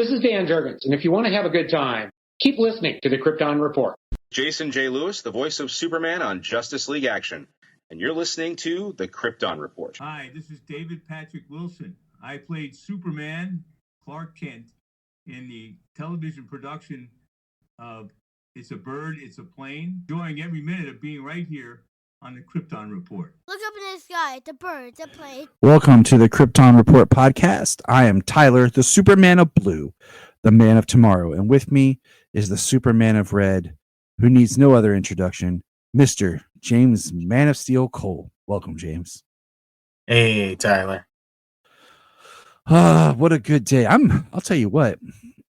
This is Dan Jurgens, and if you want to have a good time, keep listening to the Krypton Report. Jason J. Lewis, the voice of Superman on Justice League Action, and you're listening to the Krypton Report. Hi, this is David Patrick Wilson. I played Superman, Clark Kent, in the television production of It's a Bird, It's a Plane, enjoying every minute of being right here on the Krypton Report. Look up in the sky, it's a bird, it's a plane. Welcome to the Krypton Report podcast. I am Tyler, the Superman of Blue, the man of tomorrow, and with me is the Superman of Red, who needs no other introduction, Mr. James Man of Steel Cole. Welcome, James. Hey, Tyler. What a good day. I'll tell you what.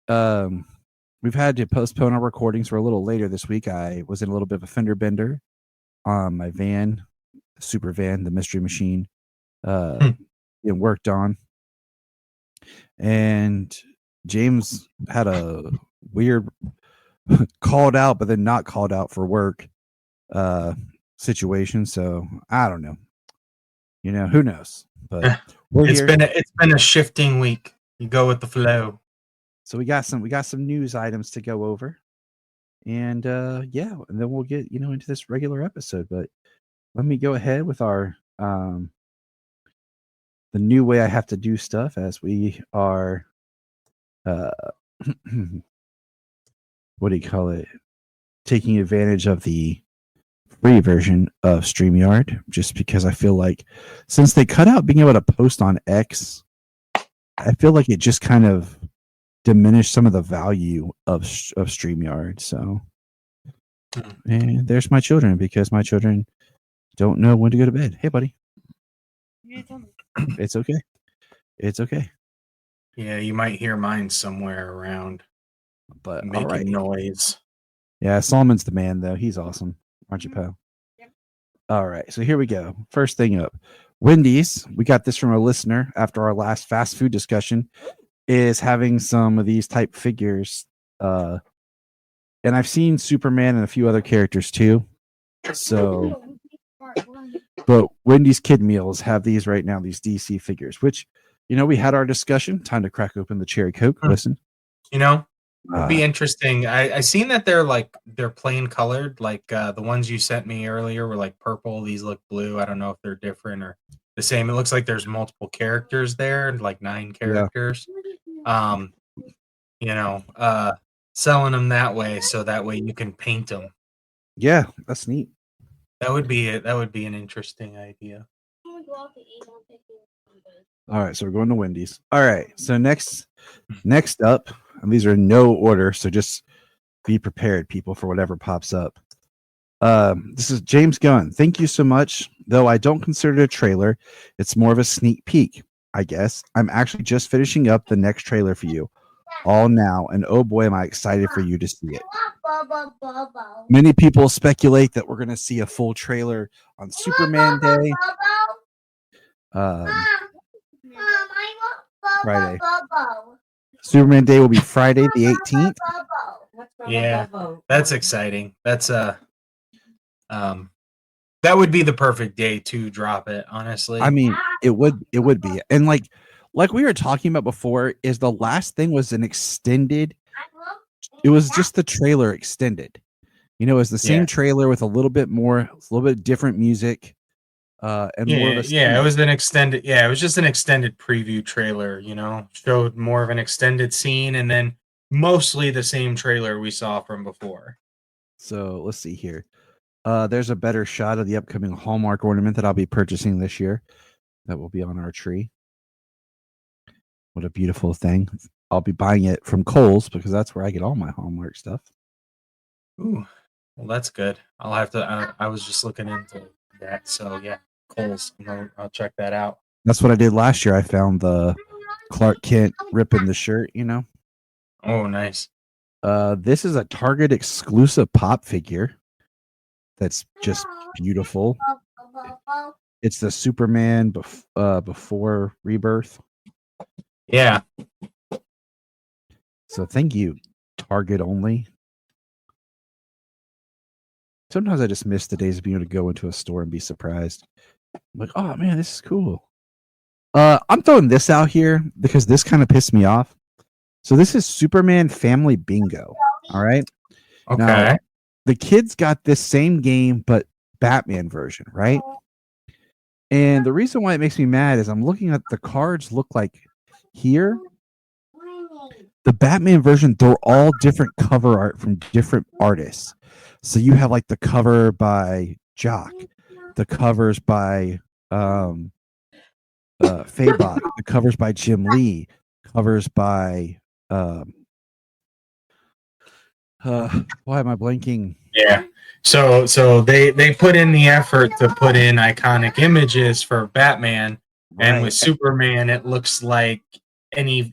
We've had to postpone our recordings for a little later this week. I was in a little bit of a fender bender on my van, super van, the Mystery Machine, being worked on. And James had a weird called out, but then not called out for work situation. So I don't know. You know, who knows? But it's been a shifting week. You go with the flow. So we got some news items to go over. And and then we'll get, into this regular episode. But let me go ahead with our the new way I have to do stuff as we are what do you call it? Taking advantage of the free version of StreamYard, just because I feel like since they cut out being able to post on X, I feel like it just kind of diminished some of the value of StreamYard. So, and there's my children, because my children don't know when to go to bed. Hey, buddy. It's okay. It's okay. Yeah, you might hear mine somewhere around, but making noise. Yeah, Solomon's the man, though. He's awesome. Aren't you, pal? Yep. All right, so here we go. First thing up. Wendy's, we got this from a listener after our last fast food discussion, is having some of these type figures. And I've seen Superman and a few other characters too. So, but Wendy's Kid Meals have these right now, these DC figures, which, we had our discussion. Time to crack open the cherry Coke. Listen. It'd be interesting. I seen that they're plain colored, like the ones you sent me earlier were like purple. These look blue. I don't know if they're different or the same. It looks like there's multiple characters there, like 9 characters. Yeah. Selling them that way, so that way you can paint them. Yeah, that's neat. That would be it. That would be an interesting idea. All right, so we're going to Wendy's. All right, so next up, and these are in no order, so just be prepared, people, for whatever pops up. This is James Gunn. Thank you so much. Though I don't consider it a trailer, it's more of a sneak peek, I guess. I'm actually just finishing up the next trailer for you all now, and oh boy, am I excited for you to see it. Many people speculate that we're going to see a full trailer on Superman Day. Friday. Superman Day will be Friday the 18th. Yeah, that's exciting. That's that would be the perfect day to drop it, honestly. I mean, it would be. And like we were talking about before, is the last thing was an extended. It was just the trailer extended. It was the same trailer with a little bit different music. And more of a it was an extended. Yeah, it was just an extended preview trailer. Showed more of an extended scene, and then mostly the same trailer we saw from before. So let's see here. There's a better shot of the upcoming Hallmark ornament that I'll be purchasing this year. That will be on our tree. What a beautiful thing! I'll be buying it from Kohl's because that's where I get all my Hallmark stuff. Ooh, well, that's good. I'll have to. I was just looking into that, so yeah. Kohl's. I'll check that out. That's what I did last year. I found the Clark Kent ripping the shirt, Oh, nice. This is a Target exclusive pop figure. That's just beautiful. It's the Superman before Rebirth. Yeah. So thank you, Target only. Sometimes I just miss the days of being able to go into a store and be surprised. I'm like, oh man, this is cool. I'm throwing this out here because this kind of pissed me off. So this is Superman Family Bingo. All right. Okay. Now, the kids got this same game, but Batman version, right? And the reason why it makes me mad is I'm looking at the cards look like here. The Batman version, they're all different cover art from different artists. So you have like the cover by Jock, the covers by Fabot, the covers by Jim Lee, covers by why am I blanking? Yeah. So they put in the effort to put in iconic images for Batman, and with Superman, it looks like any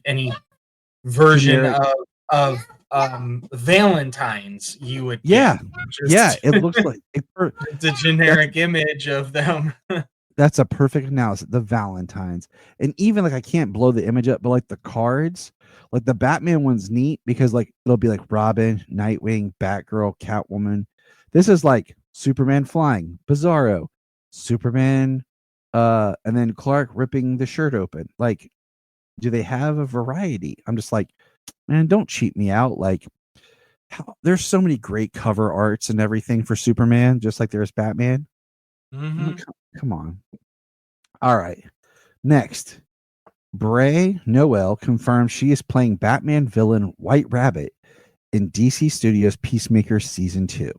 version Generic. of Valentine's you would Yeah. get. Yeah, it looks like It's a generic image of them. that's a perfect analysis. The Valentines, and even like I can't blow the image up, but like the cards, like the Batman one's neat because like it'll be like Robin, Nightwing, Batgirl, Catwoman. This is like Superman flying, Bizarro, Superman, and then Clark ripping the shirt open. Like, do they have a variety? I'm just like, man, don't cheat me out. Like, there's so many great cover arts and everything for Superman, just like there's Batman. Mhm. Come on. All right. Next, Bray Noel confirms she is playing Batman villain White Rabbit in DC Studios' Peacemaker Season 2.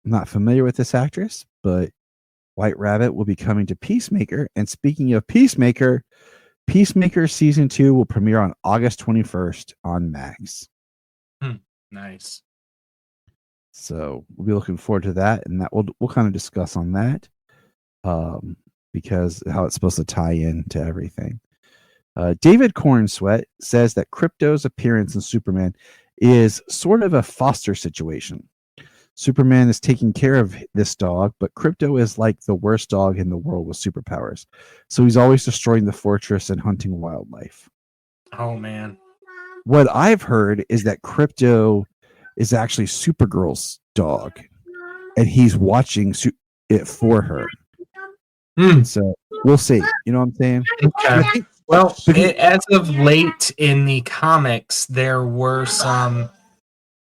I'm not familiar with this actress, but White Rabbit will be coming to Peacemaker. And speaking of Peacemaker, Peacemaker Season 2 will premiere on August 21st on Max. Nice. So we'll be looking forward to that, and that we'll kind of discuss on that, because how it's supposed to tie in to everything. David Cornsweat says that Krypto's appearance in Superman is sort of a foster situation. Superman is taking care of this dog, but Krypto is like the worst dog in the world with superpowers. So he's always destroying the fortress and hunting wildlife. Oh man. What I've heard is that Krypto is actually Supergirl's dog, and he's watching it for her. So we'll see. You know what I'm saying? Okay. Well, as of late in the comics, there were some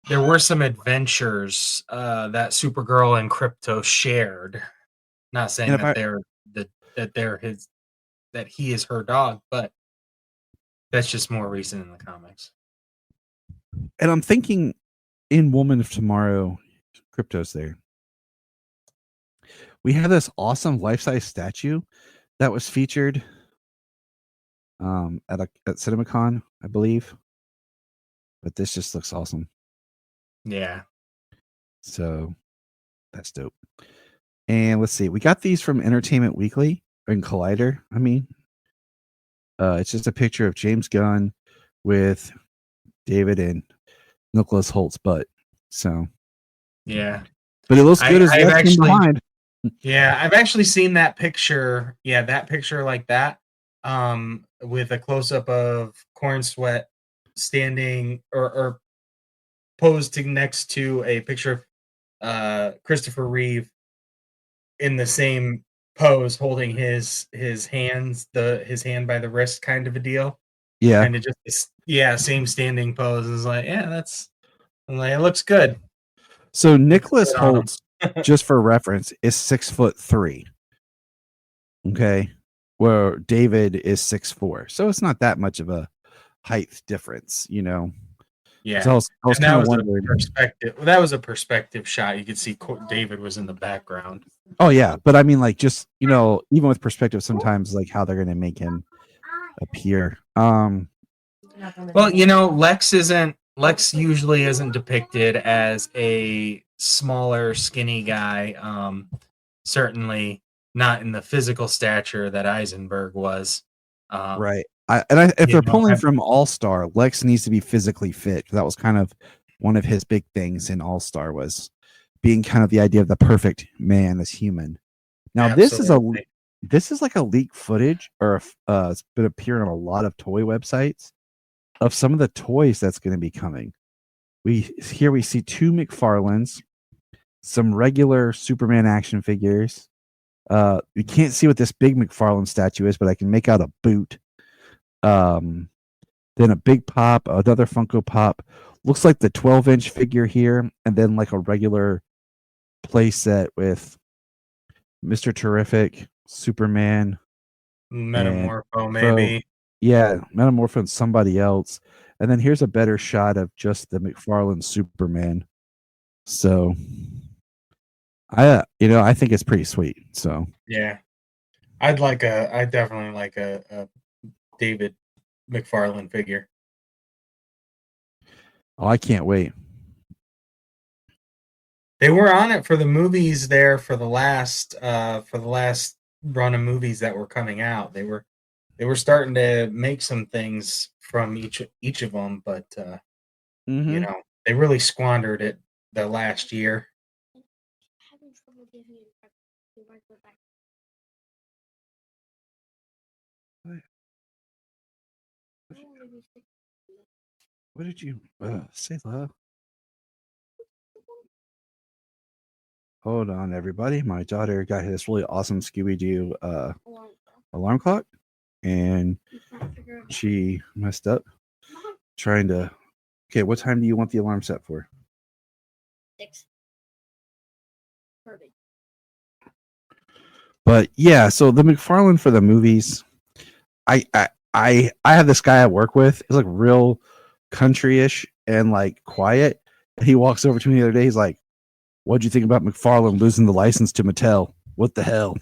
adventures that Supergirl and Krypto shared. Not saying that he is her dog, but that's just more recent in the comics. And I'm thinking in Woman of Tomorrow, Krypto's there. We have this awesome life-size statue that was featured at CinemaCon, I believe. But this just looks awesome. Yeah. So that's dope. And let's see. We got these from Entertainment Weekly and Collider. I mean, it's just a picture of James Gunn with David and Nicholas Holt's butt. So yeah. But it looks good as West behind. Yeah, I've actually seen that picture. Yeah, that picture like that. With a close up of Cornsweat standing or posed next to a picture of Christopher Reeve in the same pose, holding his hands, his hand by the wrist, kind of a deal. Yeah, kind of just same standing pose. Is like, it looks good. So Nicholas Holtz, just for reference, is 6'3". Okay, where David is 6'4", so it's not that much of a height difference, you know. Yeah, so I was kind of wondering. That was a perspective shot. You could see David was in the background. Oh yeah, but I mean, like, just, you know, even with perspective, sometimes like how they're going to make him appear. Well, you know, Lex usually isn't depicted as a smaller, skinny guy. Certainly not in the physical stature that Eisenberg was. Right. If they're pulling from All-Star, Lex needs to be physically fit. That was kind of one of his big things in All-Star, was being kind of the idea of the perfect man as human. Now, Absolutely. this is like a leaked footage, or it's been appearing on a lot of toy websites of some of the toys that's going to be coming. We see two McFarlanes, some regular Superman action figures. You can't see what this big McFarlane statue is, but I can make out a boot. then a big pop, another Funko Pop. Looks like the 12-inch figure here, and then like a regular play set with Mr. Terrific, Superman, Metamorpho, maybe. yeah, Metamorpho and somebody else. And then here's a better shot of just the McFarlane Superman. So I think it's pretty sweet. So Yeah. I'd definitely like a David McFarlane figure. oh, I can't wait. They were on it for the movies there for the last run of movies that were coming out. They were starting to make some things from each of them, but they really squandered it the last year. What did you say, love? Hold on, everybody. My daughter got this really awesome Scooby-Doo alarm clock, and she messed up trying to. Okay, what time do you want the alarm set for? 6. Perfect. But yeah, so the McFarlane for the movies, I have this guy I work with. He's like real country-ish and like quiet. And he walks over to me the other day. He's like, "What'd you think about McFarlane losing the license to Mattel? What the hell?"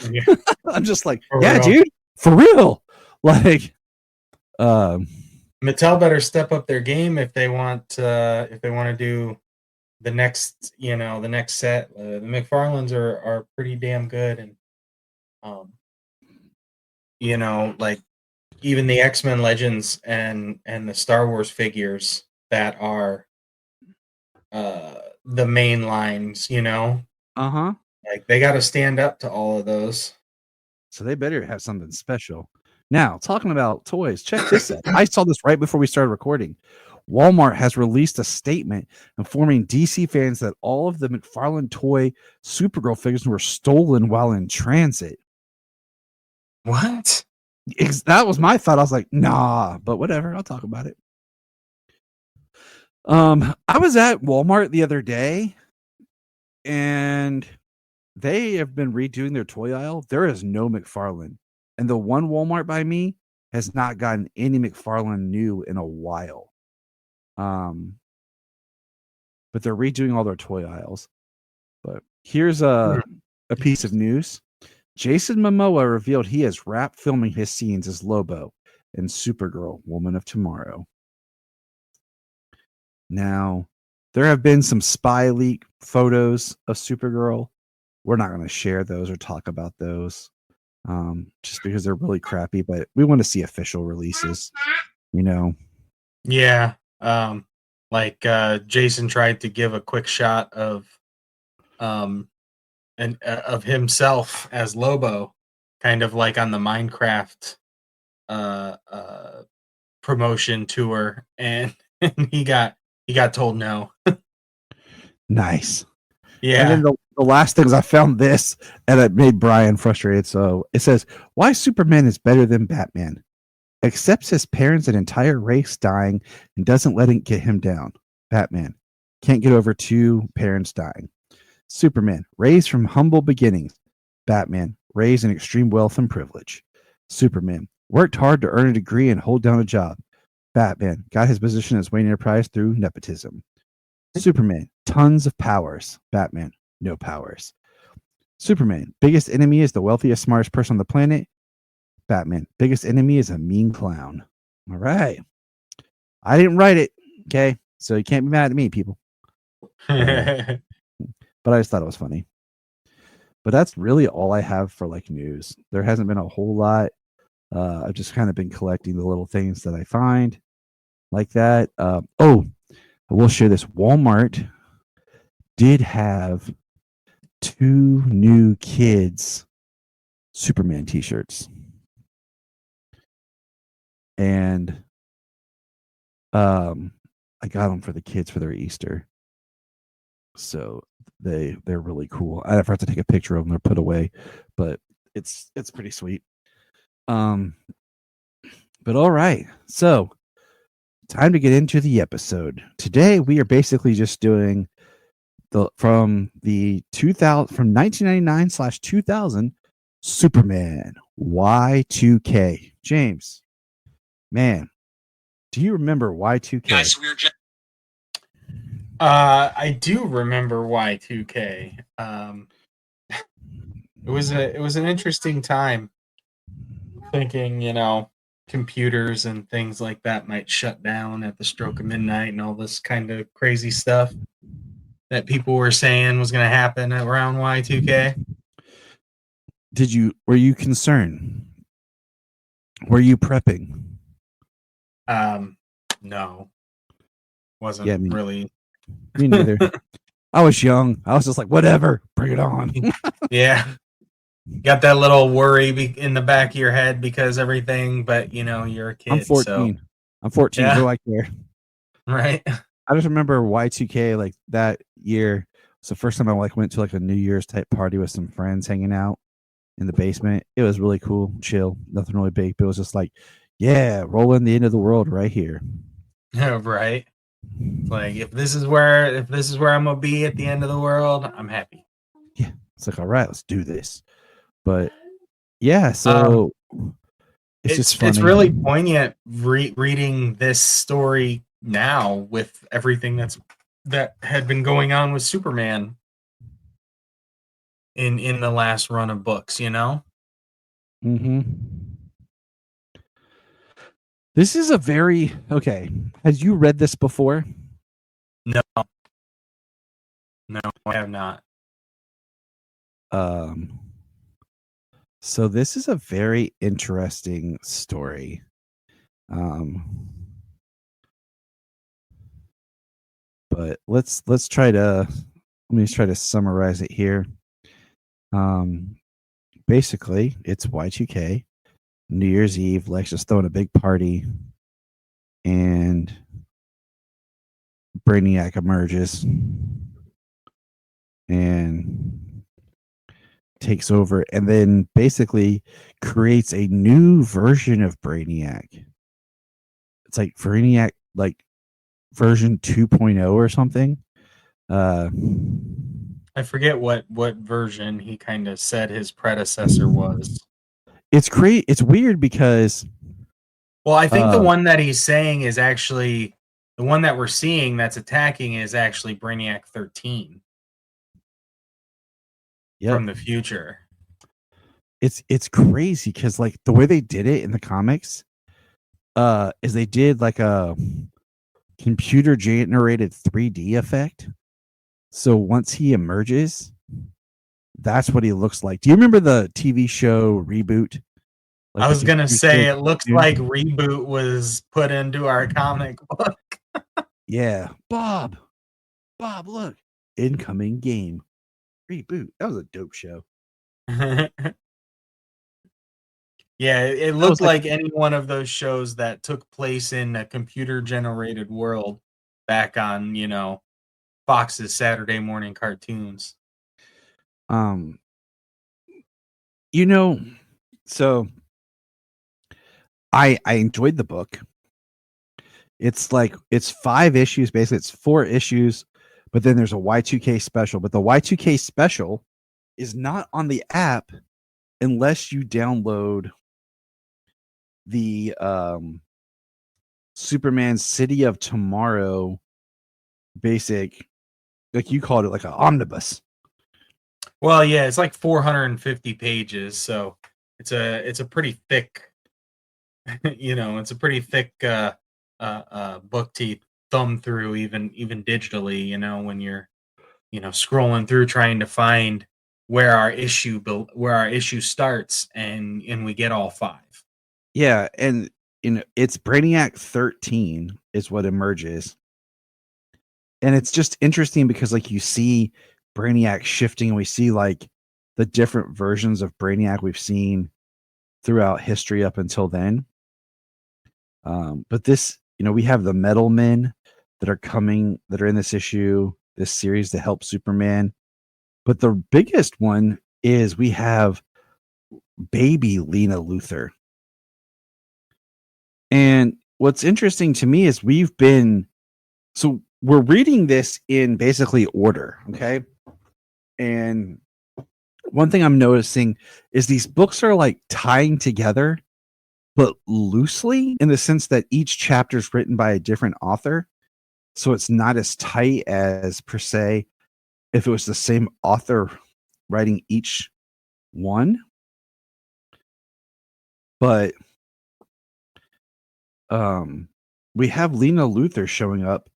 Yeah. I'm just like, For yeah, real. dude, for real. Like, Mattel better step up their game if they want to do the next set. The McFarlanes are pretty damn good, and like even the X-Men Legends and the Star Wars figures that are the main lines, like they got to stand up to all of those. So they better have something special. Now, talking about toys, check this out. I saw this right before we started recording. Walmart has released a statement informing DC fans that all of the McFarlane toy Supergirl figures were stolen while in transit. What? That was my thought. I was like, nah, but whatever. I'll talk about it. I was at Walmart the other day, and they have been redoing their toy aisle. There is no McFarlane. And the one Walmart by me has not gotten any McFarlane new in a while. But they're redoing all their toy aisles. But here's a piece of news. Jason Momoa revealed he is wrapped filming his scenes as Lobo in Supergirl, Woman of Tomorrow. Now, there have been some spy leak photos of Supergirl. We're not going to share those or talk about those just because they're really crappy, but we want to see official releases, Yeah. Jason tried to give a quick shot of of himself as Lobo, kind of like on the Minecraft promotion tour, and he got told no. Nice. Yeah. And then the last things I found this, and it made Brian frustrated. So it says, why Superman is better than Batman. Accepts his parents' an entire race dying and doesn't let it get him down. Batman. Can't get over 2 parents dying. Superman. Raised from humble beginnings. Batman. Raised in extreme wealth and privilege. Superman. Worked hard to earn a degree and hold down a job. Batman. Got his position as Wayne Enterprise through nepotism. Superman. Tons of powers. Batman. No powers. Superman. Biggest enemy is the wealthiest, smartest person on the planet. Batman. Biggest enemy is a mean clown. All right. I didn't write it. Okay. So you can't be mad at me, people. But I just thought it was funny. But that's really all I have for like news. There hasn't been a whole lot. I've just kind of been collecting the little things that I find like that. I will share this. Walmart did have 2 new kids Superman t-shirts. And I got them for the kids for their Easter. So they're really cool. I have to take a picture of them. They're put away, but it's pretty sweet. But all right. So, time to get into the episode. Today we are basically just doing from 1999/2000 Superman Y2K. James, man, do you remember Y2K? Guys, we're just I do remember Y2K. It was an interesting time. Thinking, computers and things like that might shut down at the stroke of midnight, and all this kind of crazy stuff that people were saying was going to happen around Y2K. Were you concerned? Were you prepping? No, wasn't really. Me neither. I was young. I was just like, whatever, bring it on. Yeah. Got that little worry in the back of your head because everything, but you're a kid. I'm 14. So. I'm 14. Yeah. What do I care? Right. I just remember Y2K like that year. It's the first time I went to a New Year's type party with some friends hanging out in the basement. It was really cool, chill, nothing really big, but it was just like, yeah, rolling the end of the world right here. Right. Like if this is where I'm gonna be at the end of the world, I'm happy. Yeah. It's like, all right, let's do this. But yeah, so it's just funny. It's really poignant reading this story now with everything that had been going on with Superman in the last run of books, Mm-hmm. This is a very okay. Has you read this before? No, I have not. So this is a very interesting story. But let me try to summarize it here. Basically, it's Y2K, New Year's Eve. Lex is throwing a big party, and Brainiac emerges and takes over, and then basically creates a new version of Brainiac. It's like Brainiac, like version 2.0 or something. I forget what version he kind of said his predecessor was. It's weird because. Well, I think the one that he's saying is actually the one that we're seeing that's attacking is actually Brainiac 13. Yep. From the future. It's crazy because like the way they did it in the comics is they did like a computer generated 3D effect. So once he emerges, that's what he looks like. Do you remember the TV show Reboot? Like I was going to say it looks like Reboot was put into our comic book. Yeah. Bob, look. Incoming game. Reboot. That was a dope show. Yeah, it looked like any one of those shows that took place in a computer generated world back on, Fox's Saturday morning cartoons. So I enjoyed the book. It's 5 issues, basically it's 4 issues, but then there's a Y2K special, but the Y2K special is not on the app unless you download the Superman City of Tomorrow basic, like you called it, like an omnibus. Well, yeah, it's like 450 pages, so it's a pretty thick, it's a pretty thick book to thumb through, even digitally. When you're, scrolling through trying to find where our issue starts, and we get all 5. Yeah, and it's Brainiac 13 is what emerges. And it's just interesting because like you see Brainiac shifting, and we see like the different versions of Brainiac we've seen throughout history up until then. But this, we have the Metal Men that are in this issue, this series to help Superman. But the biggest one is we have baby Lena Luthor. And what's interesting to me is we're reading this in basically order, okay? And one thing I'm noticing is these books are like tying together, but loosely, in the sense that each chapter is written by a different author. So it's not as tight as, per se, if it was the same author writing each one. But we have Lena Luthor showing up,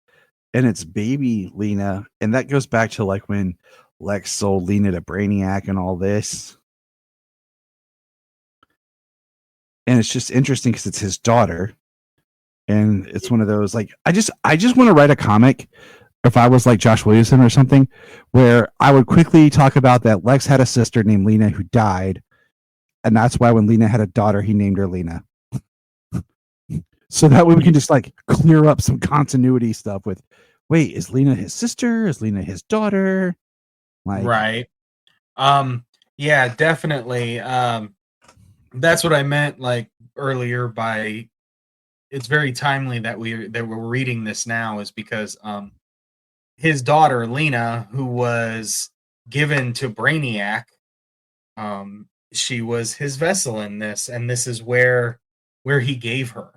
and it's baby Lena, and that goes back to like when Lex sold Lena to Brainiac and all this. And it's just interesting because it's his daughter, and it's one of those like I just want to write a comic. If I was like Josh Williamson or something, where I would quickly talk about that Lex had a sister named Lena who died, and that's why when Lena had a daughter, he named her Lena. So that way we can just like clear up some continuity stuff with, wait, is Lena his sister? Is Lena his daughter? Like, right. Yeah, definitely. That's what I meant like earlier by it's very timely that we're reading this now, is because his daughter Lena, who was given to Brainiac, she was his vessel in this, and this is where he gave her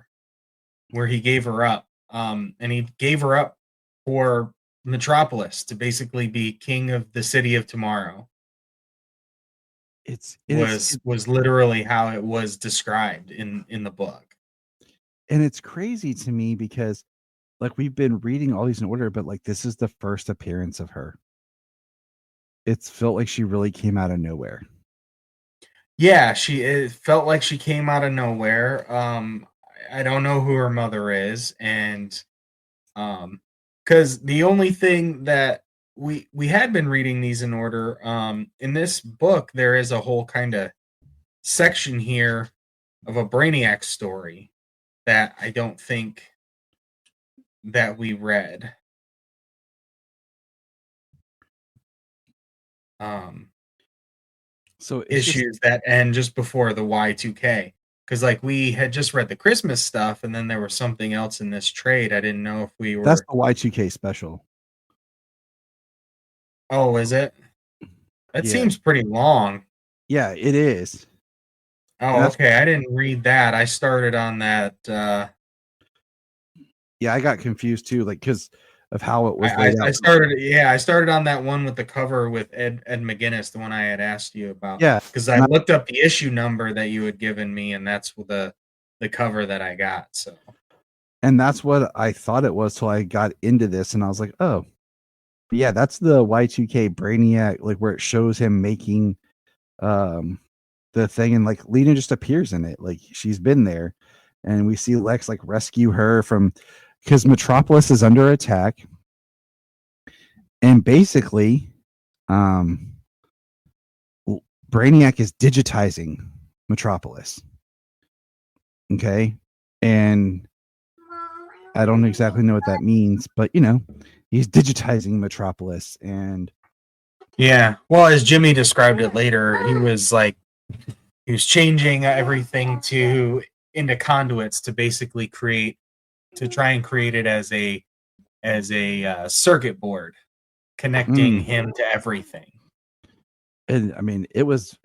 up, and he gave her up for Metropolis to basically be king of the city of tomorrow. Was literally how it was described in the book. And it's crazy to me because like we've been reading all these in order, but like this is the first appearance of her. It's felt like she really came out of nowhere. Yeah, it felt like she came out of nowhere. I don't know who her mother is, and because the only thing that we had been reading these in order. In this book, there is a whole kind of section here of a Brainiac story that I don't think that we read. So issues that end just before the Y2K, because like we had just read the Christmas stuff, and then there was something else in this trade. I didn't know if we were. That's the Y2K special. Oh, is it? That seems pretty long. Yeah, it is. Oh, okay. I didn't read that. I started on that. Yeah, I got confused too, like because of how it was laid out. I started on that one with the cover with Ed McGuinness, the one I had asked you about. Yeah, because I looked up the issue number that you had given me, and that's the cover that I got. So, and that's what I thought it was till I got into this, and I was like, oh, yeah, that's the Y2K Brainiac, like where it shows him making the thing, and like Lena just appears in it, like she's been there, and we see Lex like rescue her from, because Metropolis is under attack, and basically Brainiac is digitizing Metropolis. Okay, and I don't exactly know what that means, but you know, he's digitizing Metropolis. And yeah, well, as Jimmy described it later, he was changing everything into conduits to basically try and create it as a circuit board connecting him to everything. And I mean, it's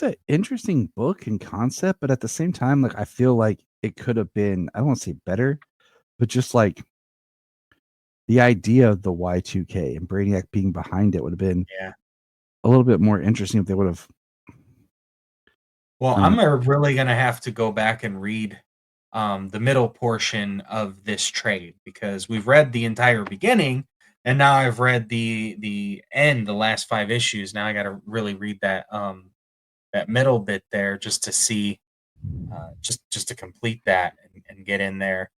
an interesting book and concept, but at the same time, like I feel like it could have been, I don't want to say better, but just like the idea of the Y2K and Brainiac being behind it would have been a little bit more interesting if they would have. Well, I'm really going to have to go back and read the middle portion of this trade, because we've read the entire beginning, and now I've read the end, the last 5 issues. Now I got to really read that middle bit there just to see, just to complete that and get in there.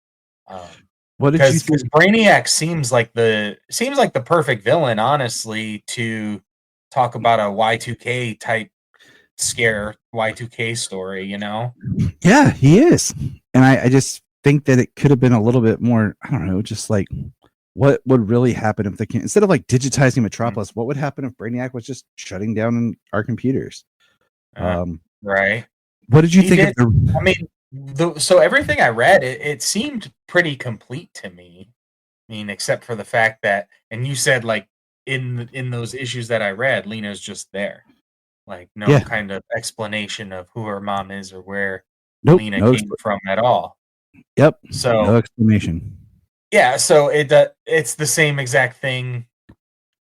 What did you think? Because Brainiac seems like the perfect villain, honestly, to talk about a Y2K type scare Y2K story, you know? Yeah, he is. And I just think that it could have been a little bit more, I don't know, just like what would really happen if instead of like digitizing Metropolis, what would happen if Brainiac was just shutting down our computers? Right. What did you He think did. of the? I mean, so everything I read, it seemed pretty complete to me. I mean, except for the fact that, and you said like in those issues that I read, Lena's just there, like no Yeah. kind of explanation of who her mom is or where Nope. Lena No. came from at all. Yep. So No explanation. yeah, so it's the same exact thing,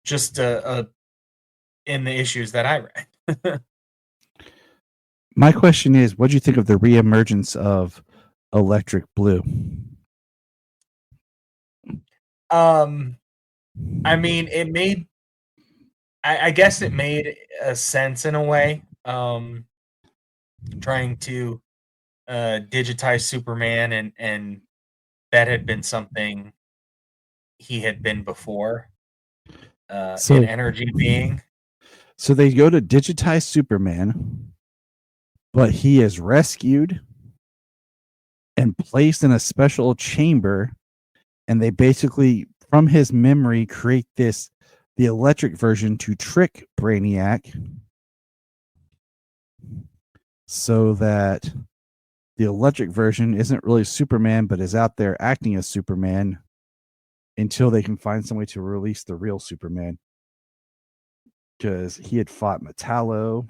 just in the issues that I read. My question is, what do you think of the reemergence of Electric Blue? I mean, I guess it made a sense in a way. Trying to digitize Superman, and that had been something he had been before. An So, energy being. so they go to digitize Superman, but he is rescued and placed in a special chamber, and they basically, from his memory, create the electric version to trick Brainiac, so that the electric version isn't really Superman, but is out there acting as Superman until they can find some way to release the real Superman. Because he had fought Metallo,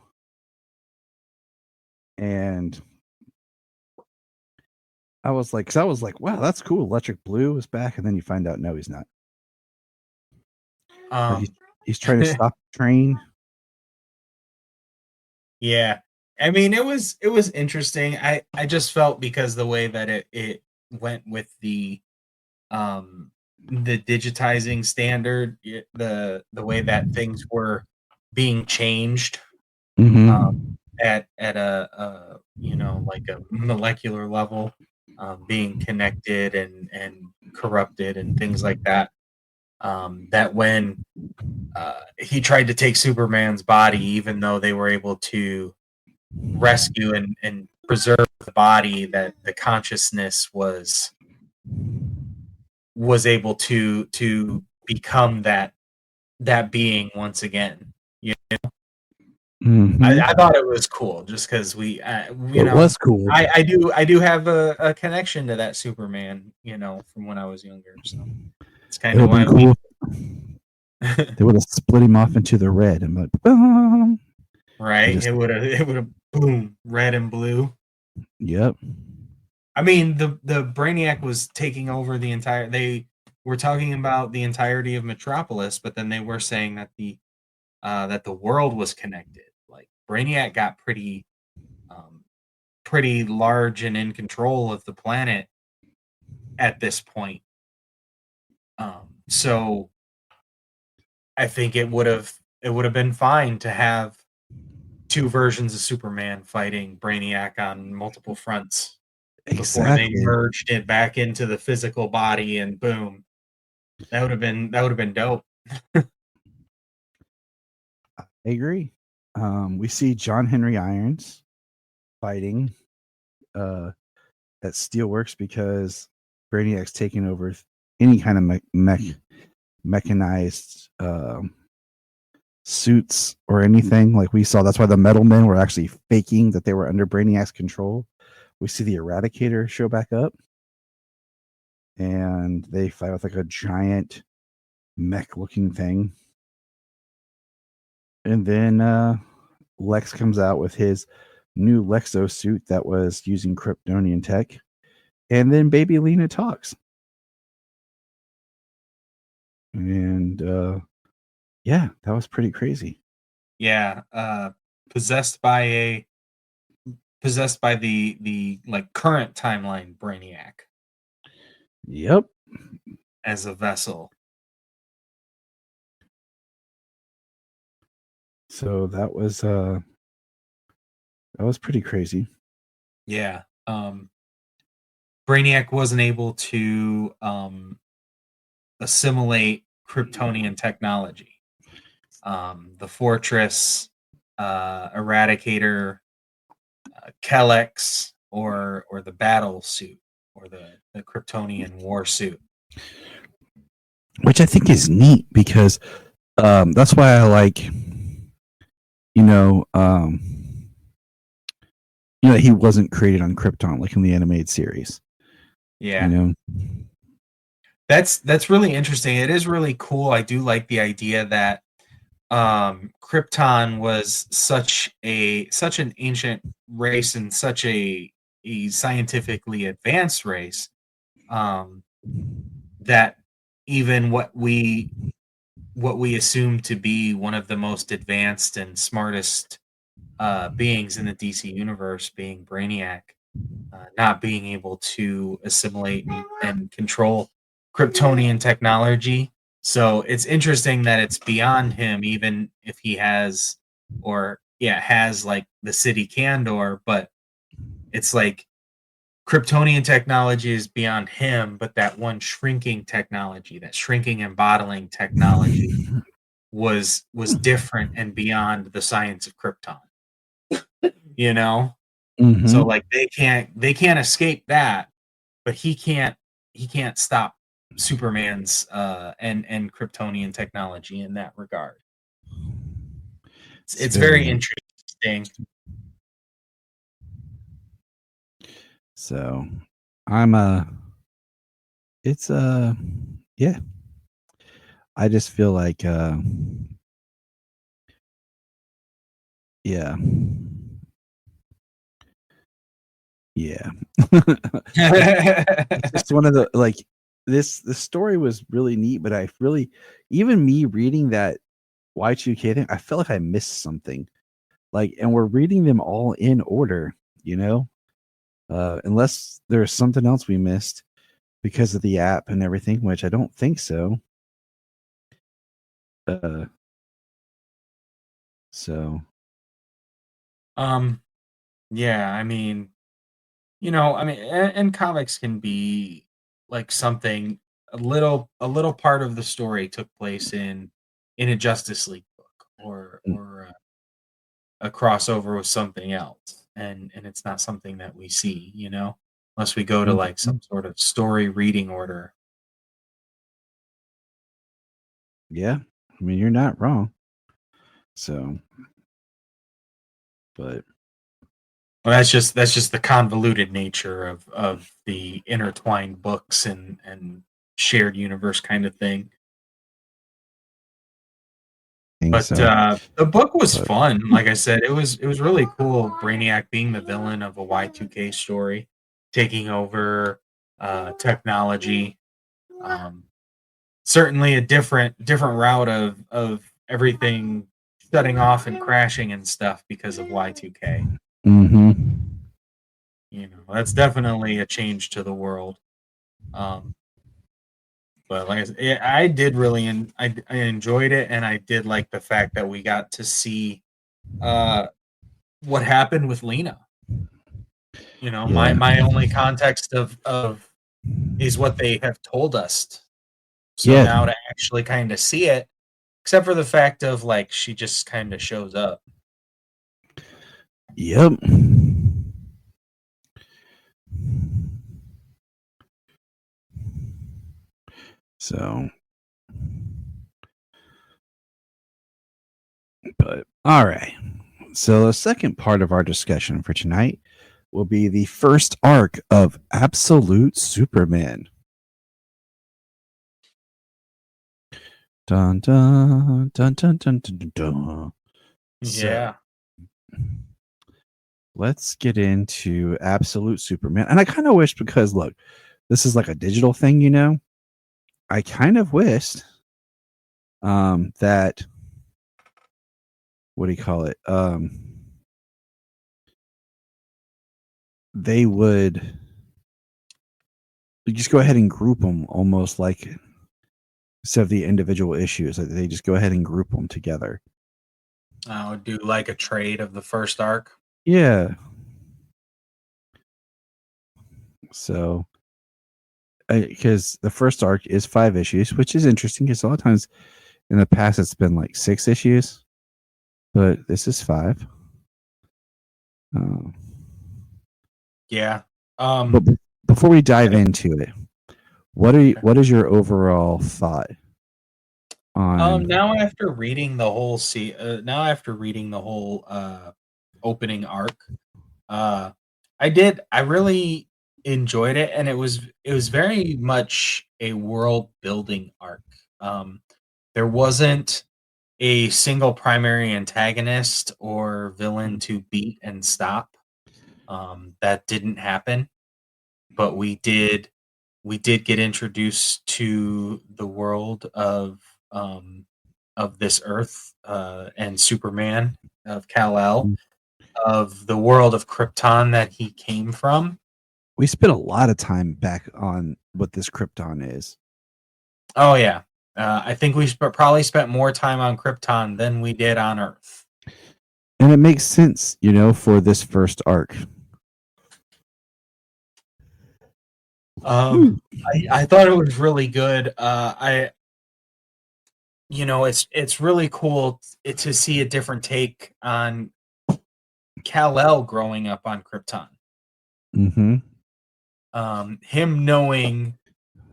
and I was like, wow, that's cool. Electric Blue is back, and then you find out, no, he's not. He's trying to stop the train. Yeah. I mean, it was interesting. I just felt, because the way that it went with the digitizing standard, the way that things were being changed at a like a molecular level, being connected and corrupted and things like that. That when he tried to take Superman's body, even though they were able to rescue and preserve the body, that the consciousness was able to become that being once again. You know? I thought it was cool, just because it was cool. I do have a connection to that Superman, from when I was younger. So it's kind of why cool. They would have split him off into the red and like, boom. Right. It would have boom, red and blue. Yep. I mean, the Brainiac was taking over the entire. They were talking about the entirety of Metropolis, but then they were saying that the world was connected. Like Brainiac got pretty large and in control of the planet at this point. So I think it would have been fine to have two versions of Superman fighting Brainiac on multiple fronts before they merged it back into the physical body, and boom, that would have been dope. I agree. We see John Henry Irons fighting at Steelworks because Brainiac's taking over any kind of mechanized suits or anything like we saw. That's why the Metal Men were actually faking that they were under Brainiac's control. We see the Eradicator show back up, and they fight with like a giant mech-looking thing. And then Lex comes out with his new Lexo suit that was using Kryptonian tech. And then Baby Lena talks. And yeah, that was pretty crazy. Yeah, possessed by the like current timeline Brainiac. Yep. As a vessel. So that was pretty crazy. Yeah. Brainiac wasn't able to assimilate Kryptonian technology. The Fortress, Eradicator, Kellex, or the battle suit, or the Kryptonian war suit. Which I think is neat, because that's why I like, he wasn't created on Krypton like in the animated series. Yeah. You know? That's really interesting. It is really cool. I do like the idea that Krypton was such an ancient race and such a scientifically advanced race, that even what we assume to be one of the most advanced and smartest beings in the DC universe, being Brainiac, not being able to assimilate and control Kryptonian technology. So it's interesting that it's beyond him, even if he has like the city Kandor, but it's like Kryptonian technology is beyond him, but that one shrinking technology, that shrinking and bottling technology was different and beyond the science of Krypton. You know? Mhm. So like they can't escape that, but he can't stop Superman's and Kryptonian technology in that regard. It's very interesting. So yeah. I just feel like yeah. Yeah. It's just one of the the story was really neat, but I really, even me reading that Y2K thing, I felt like I missed something. And we're reading them all in order, unless there's something else we missed because of the app and everything, which I don't think so. So yeah, I mean, and comics can be like something a little part of the story took place in a Justice League book or a crossover with something else, and it's not something that we see, unless we go to like some sort of story reading order. yeah, I mean, you're not wrong. So, but Well, that's just the convoluted nature of the intertwined books and shared universe kind of thing. But the book was fun. Like I said, it was really cool. Brainiac being the villain of a Y2K story, taking over technology. Certainly a different route of everything shutting off and crashing and stuff because of Y2K. Mm-hmm. That's definitely a change to the world. But like I said, I did really, I enjoyed it, and I did like the fact that we got to see what happened with Lena. My only context of is what they have told us. So now to actually kind of see it, except for the fact of like she just kind of shows up. Yep. So, but all right. So the second part of our discussion for tonight will be the first arc of Absolute Superman. Dun dun dun dun dun dun dun. Yeah. So, let's get into Absolute Superman. And I kind of wish, because look, this is like a digital thing, I kind of wished that, what do you call it? They would just go ahead and group them, almost like, instead of the individual issues, they just go ahead and group them together. Do like a trade of the first arc. Yeah. So, because the first arc is 5 issues, which is interesting because a lot of times in the past it's been like 6 issues, but this is 5. Yeah. But before we dive into it, what is your overall thought on? Now after reading the whole opening arc, I really enjoyed it, and it was very much a world building arc. There wasn't a single primary antagonist or villain to beat and stop. That didn't happen, but we did get introduced to the world of this Earth and Superman of Kal-El, of the world of Krypton that he came from. We spent a lot of time back on what this Krypton is. Oh yeah, I think we probably spent more time on Krypton than we did on Earth. And it makes sense, for this first arc. I thought it was really good. It's really cool to see a different take on Kal-El growing up on Krypton. Mm-hmm. Him knowing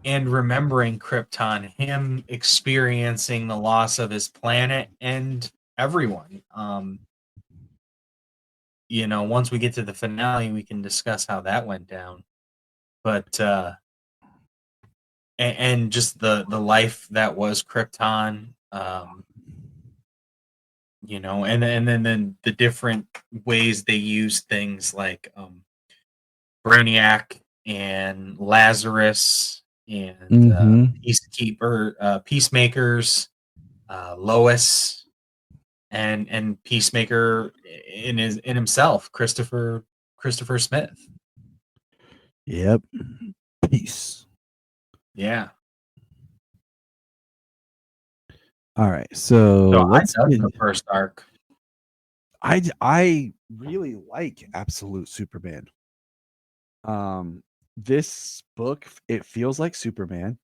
and remembering Krypton, him experiencing the loss of his planet and everyone. Once we get to the finale, we can discuss how that went down. But and just the life that was Krypton, and then the different ways they use things like Brainiac and Lazarus and Peacemakers, Lois, and Peacemaker in himself, Christopher Smith. Yep. Peace. Yeah. All right. So let's I get the first arc. I really like Absolute Superman. This book, it feels like Superman,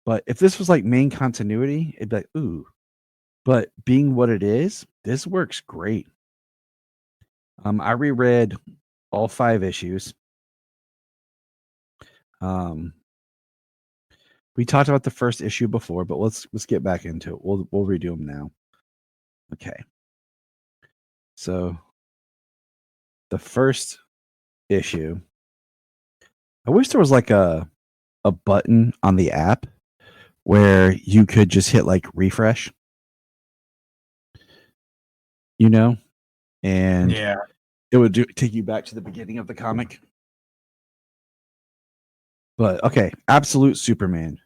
but if this was like main continuity, it'd be like, ooh. But being what it is, this works great. I reread all 5 issues. We talked about the first issue before, but let's get back into it. We'll redo them now. Okay. So the first issue, I wish there was like a button on the app where you could just hit like refresh, and Yeah. it would take you back to the beginning of the comic. But okay, Absolute Superman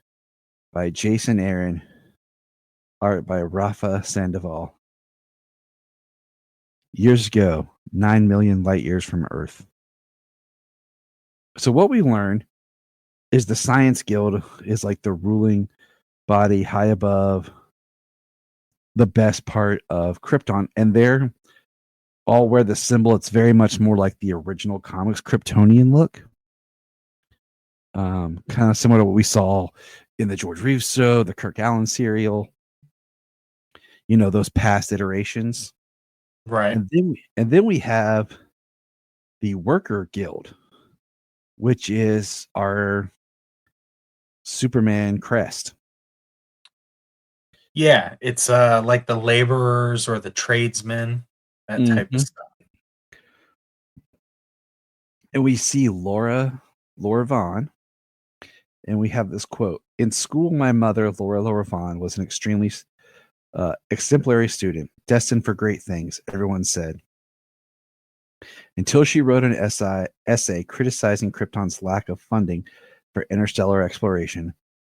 by Jason Aaron, art by Rafa Sandoval. Years ago, 9 million light years from Earth. So what we learn is the Science Guild is like the ruling body high above the best part of Krypton, and they're all wear the symbol. It's very much more like the original comics Kryptonian look. Kind of similar to what we saw in the George Reeves show, the Kirk Allen serial. Those past iterations. Right. And then we have the Worker Guild, which is our Superman crest. Yeah, it's like the laborers or the tradesmen, that type of stuff. And we see Laura Vaughn, and we have this quote: "In school, my mother, Laura Vaughn, was an extremely exemplary student, destined for great things, everyone said. Until she wrote an essay criticizing Krypton's lack of funding for interstellar exploration.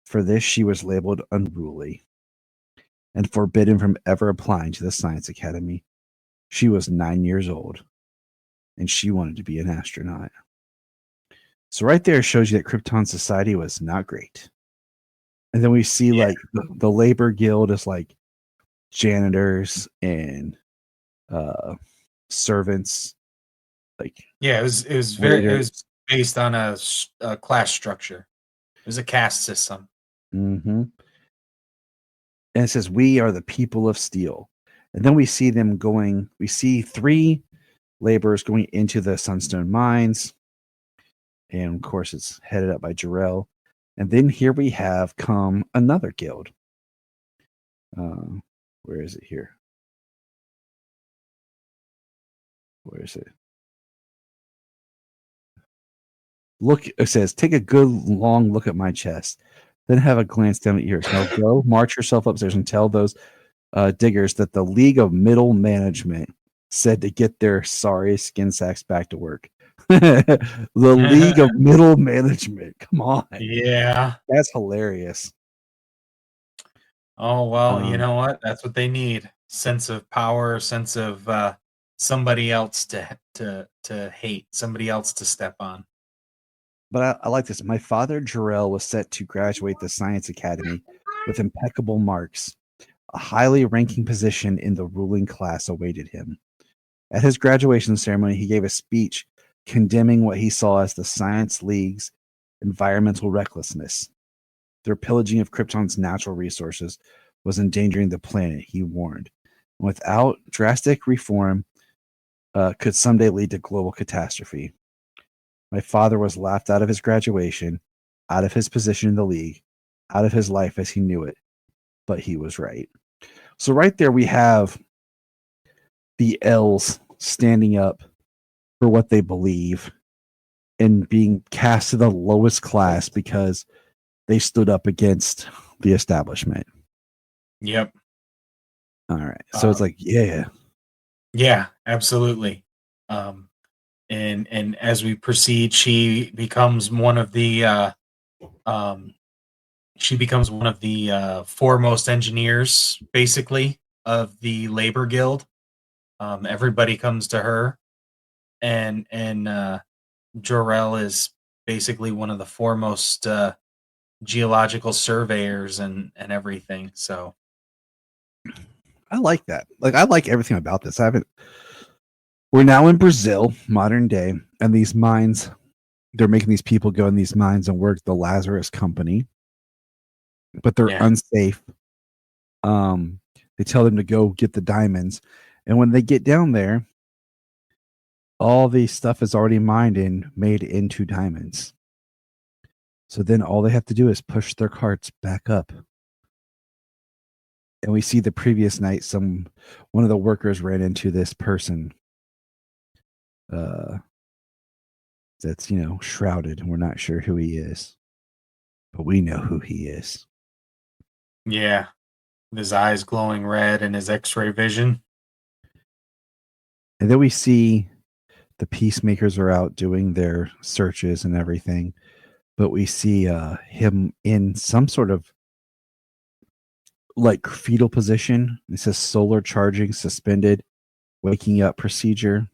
For this, she was labeled unruly and forbidden from ever applying to the Science Academy. She was 9 years old, and she wanted to be an astronaut." So right there shows you that Krypton society was not great. And then we see like the labor guild is like janitors and servants. Like it was based on a class structure. It was a caste system. Mm-hmm. And it says, "We are the people of steel." And then we see them going. We see 3 laborers going into the Sunstone mines. And of course, it's headed up by Jor-El. And then here we have come another guild. Where is it here? Where is it? Look, it says, take a good long look at my chest, then have a glance down at yours. Now go march yourself upstairs and tell those diggers that the League of Middle Management said to get their sorry skin sacks back to work. The League of Middle Management. Come on. Yeah. That's hilarious. Oh, well, you know what? That's what they need. Sense of power, sense of somebody else to hate, somebody else to step on. But I like this. My father, Jarrell, was set to graduate the Science Academy with impeccable marks. A highly ranking position in the ruling class awaited him. At his graduation ceremony, he gave a speech condemning what he saw as the Science League's environmental recklessness. Their pillaging of Krypton's natural resources was endangering the planet, he warned. Without drastic reform, could someday lead to global catastrophe. My father was laughed out of his graduation, out of his position in the league, out of his life as he knew it. But he was right. So right there we have the L's standing up for what they believe and being cast to the lowest class because they stood up against the establishment. Yep. All right. So it's like, yeah. Yeah, absolutely. And as we proceed, she becomes one of the foremost engineers, basically, of the labor guild. Everybody comes to her, and Jor-El is basically one of the foremost geological surveyors and everything. So I like that. Like, I like everything about this. We're now in Brazil, modern day, and these mines, they're making these people go in these mines and work the Lazarus Company, but they're unsafe. They tell them to go get the diamonds, and when they get down there, all the stuff is already mined and made into diamonds. So then all they have to do is push their carts back up. And we see the previous night, one of the workers ran into this person that's, shrouded, and we're not sure who he is. But we know who he is. Yeah. With his eyes glowing red and his X-ray vision. And then we see the peacemakers are out doing their searches and everything. But we see him in some sort of like fetal position. It says solar charging suspended, waking up procedure.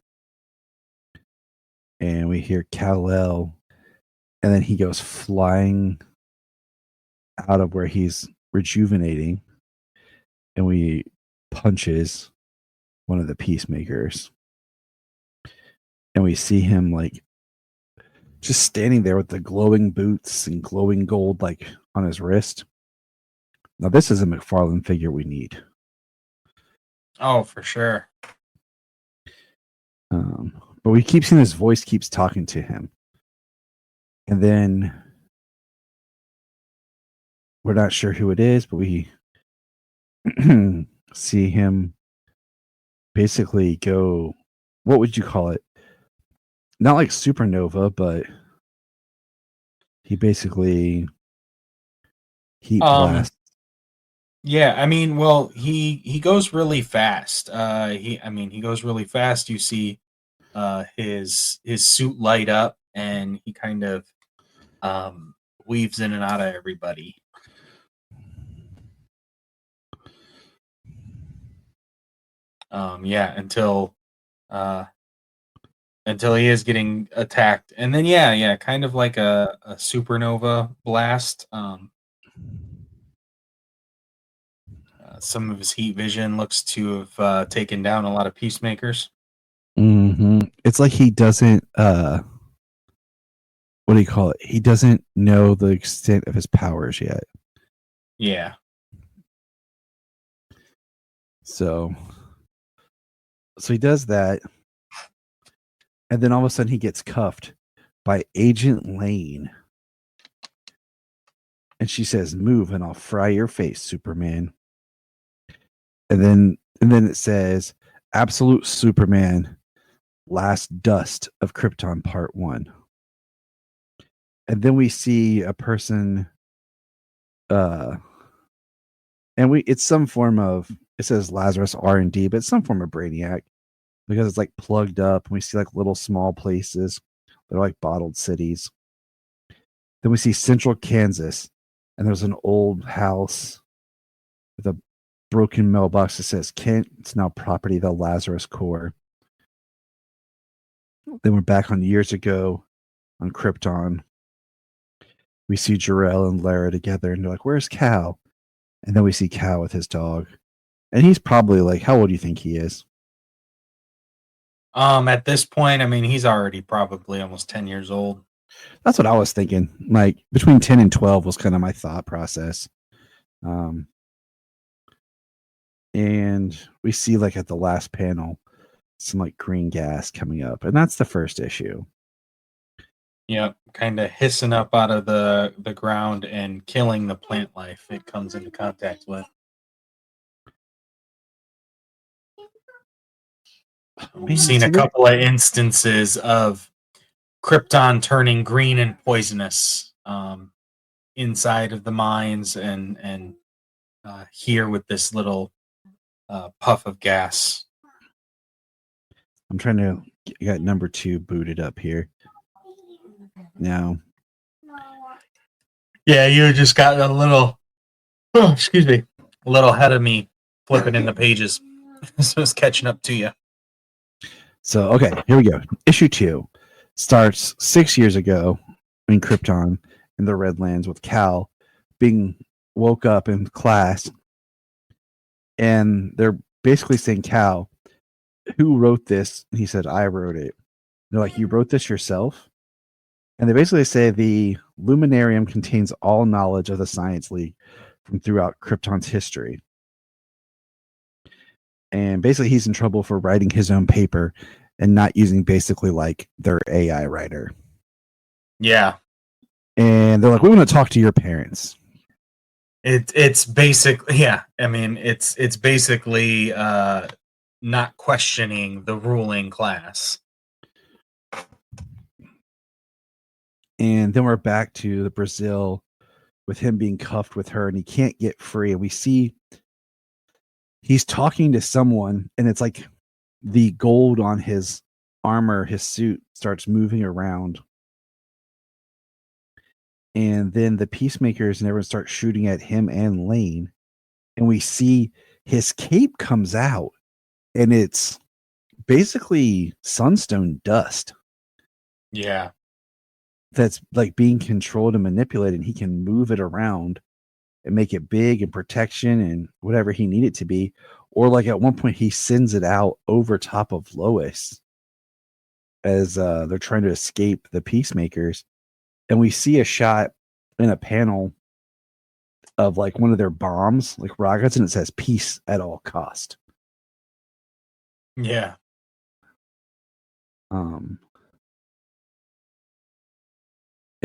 And we hear Kal-El, and then he goes flying out of where he's rejuvenating, and we punches one of the peacemakers. And we see him like just standing there with the glowing boots and glowing gold like on his wrist. Now this is a McFarlane figure we need. Oh, for sure. But we keep seeing his voice keeps talking to him. And then we're not sure who it is, but we see him basically go, what would you call it? Not like supernova, but he basically heat blast. Yeah, I mean, well, he goes really fast. He goes really fast. You see his suit light up, and he kind of weaves in and out of everybody. Until he is getting attacked, and then kind of like a supernova blast. Some of his heat vision looks to have taken down a lot of peacemakers. Mm-hmm. It's like he doesn't what do you call it? He doesn't know the extent of his powers yet. Yeah. So he does that, and then all of a sudden he gets cuffed by Agent Lane. And she says, "Move and I'll fry your face, Superman." And then it says, "Absolute Superman, Last Dust of Krypton Part 1." And then we see a person, and it's some form of, it says Lazarus R&D, but it's some form of Brainiac because it's like plugged up. And we see like little small places that are like bottled cities. Then we see Central Kansas, and there's an old house with a broken mailbox that says Kent. It's now property of the Lazarus Corps. Then we're back on years ago on Krypton. We see Jarrell and Lara together, and they're like, "Where's Cal?" And then we see Cal with his dog, and he's probably like, how old do you think he is? At this point, I mean, he's already probably almost 10 years old. That's what I was thinking. Like between 10 and 12 was kind of my thought process. And we see like at the last panel some like green gas coming up, and that's the first issue. Yep, kind of hissing up out of the ground and killing the plant life it comes into contact with. We've seen a couple of instances of Krypton turning green and poisonous inside of the mines, and here with this little puff of gas. I'm trying to get number 2 booted up here. Now, yeah, you just got a little, excuse me, a little ahead of me flipping in the pages. So it's catching up to you. So, okay, here we go. Issue 2 starts 6 years ago in Krypton in the Redlands with Cal being woke up in class, and they're basically saying, Cal, who wrote this? And he said, I wrote it. They're like, you wrote this yourself? And they basically say the Luminarium contains all knowledge of the Science League from throughout Krypton's history. And basically he's in trouble for writing his own paper and not using basically like their AI writer. Yeah. And they're like, we want to talk to your parents. It's basically, yeah. I mean, it's basically not questioning the ruling class. And then we're back to the Brazil with him being cuffed with her, and he can't get free. And we see he's talking to someone, and it's like the gold on his armor, his suit, starts moving around. And then the peacemakers and everyone start shooting at him and Lane. And we see his cape comes out, and it's basically sunstone dust. Yeah. That's like being controlled and manipulated. And he can move it around and make it big and protection and whatever he needed it to be. Or like at one point he sends it out over top of Lois as they're trying to escape the peacemakers. And we see a shot in a panel of like one of their bombs, like rockets, and it says peace at all cost. Yeah.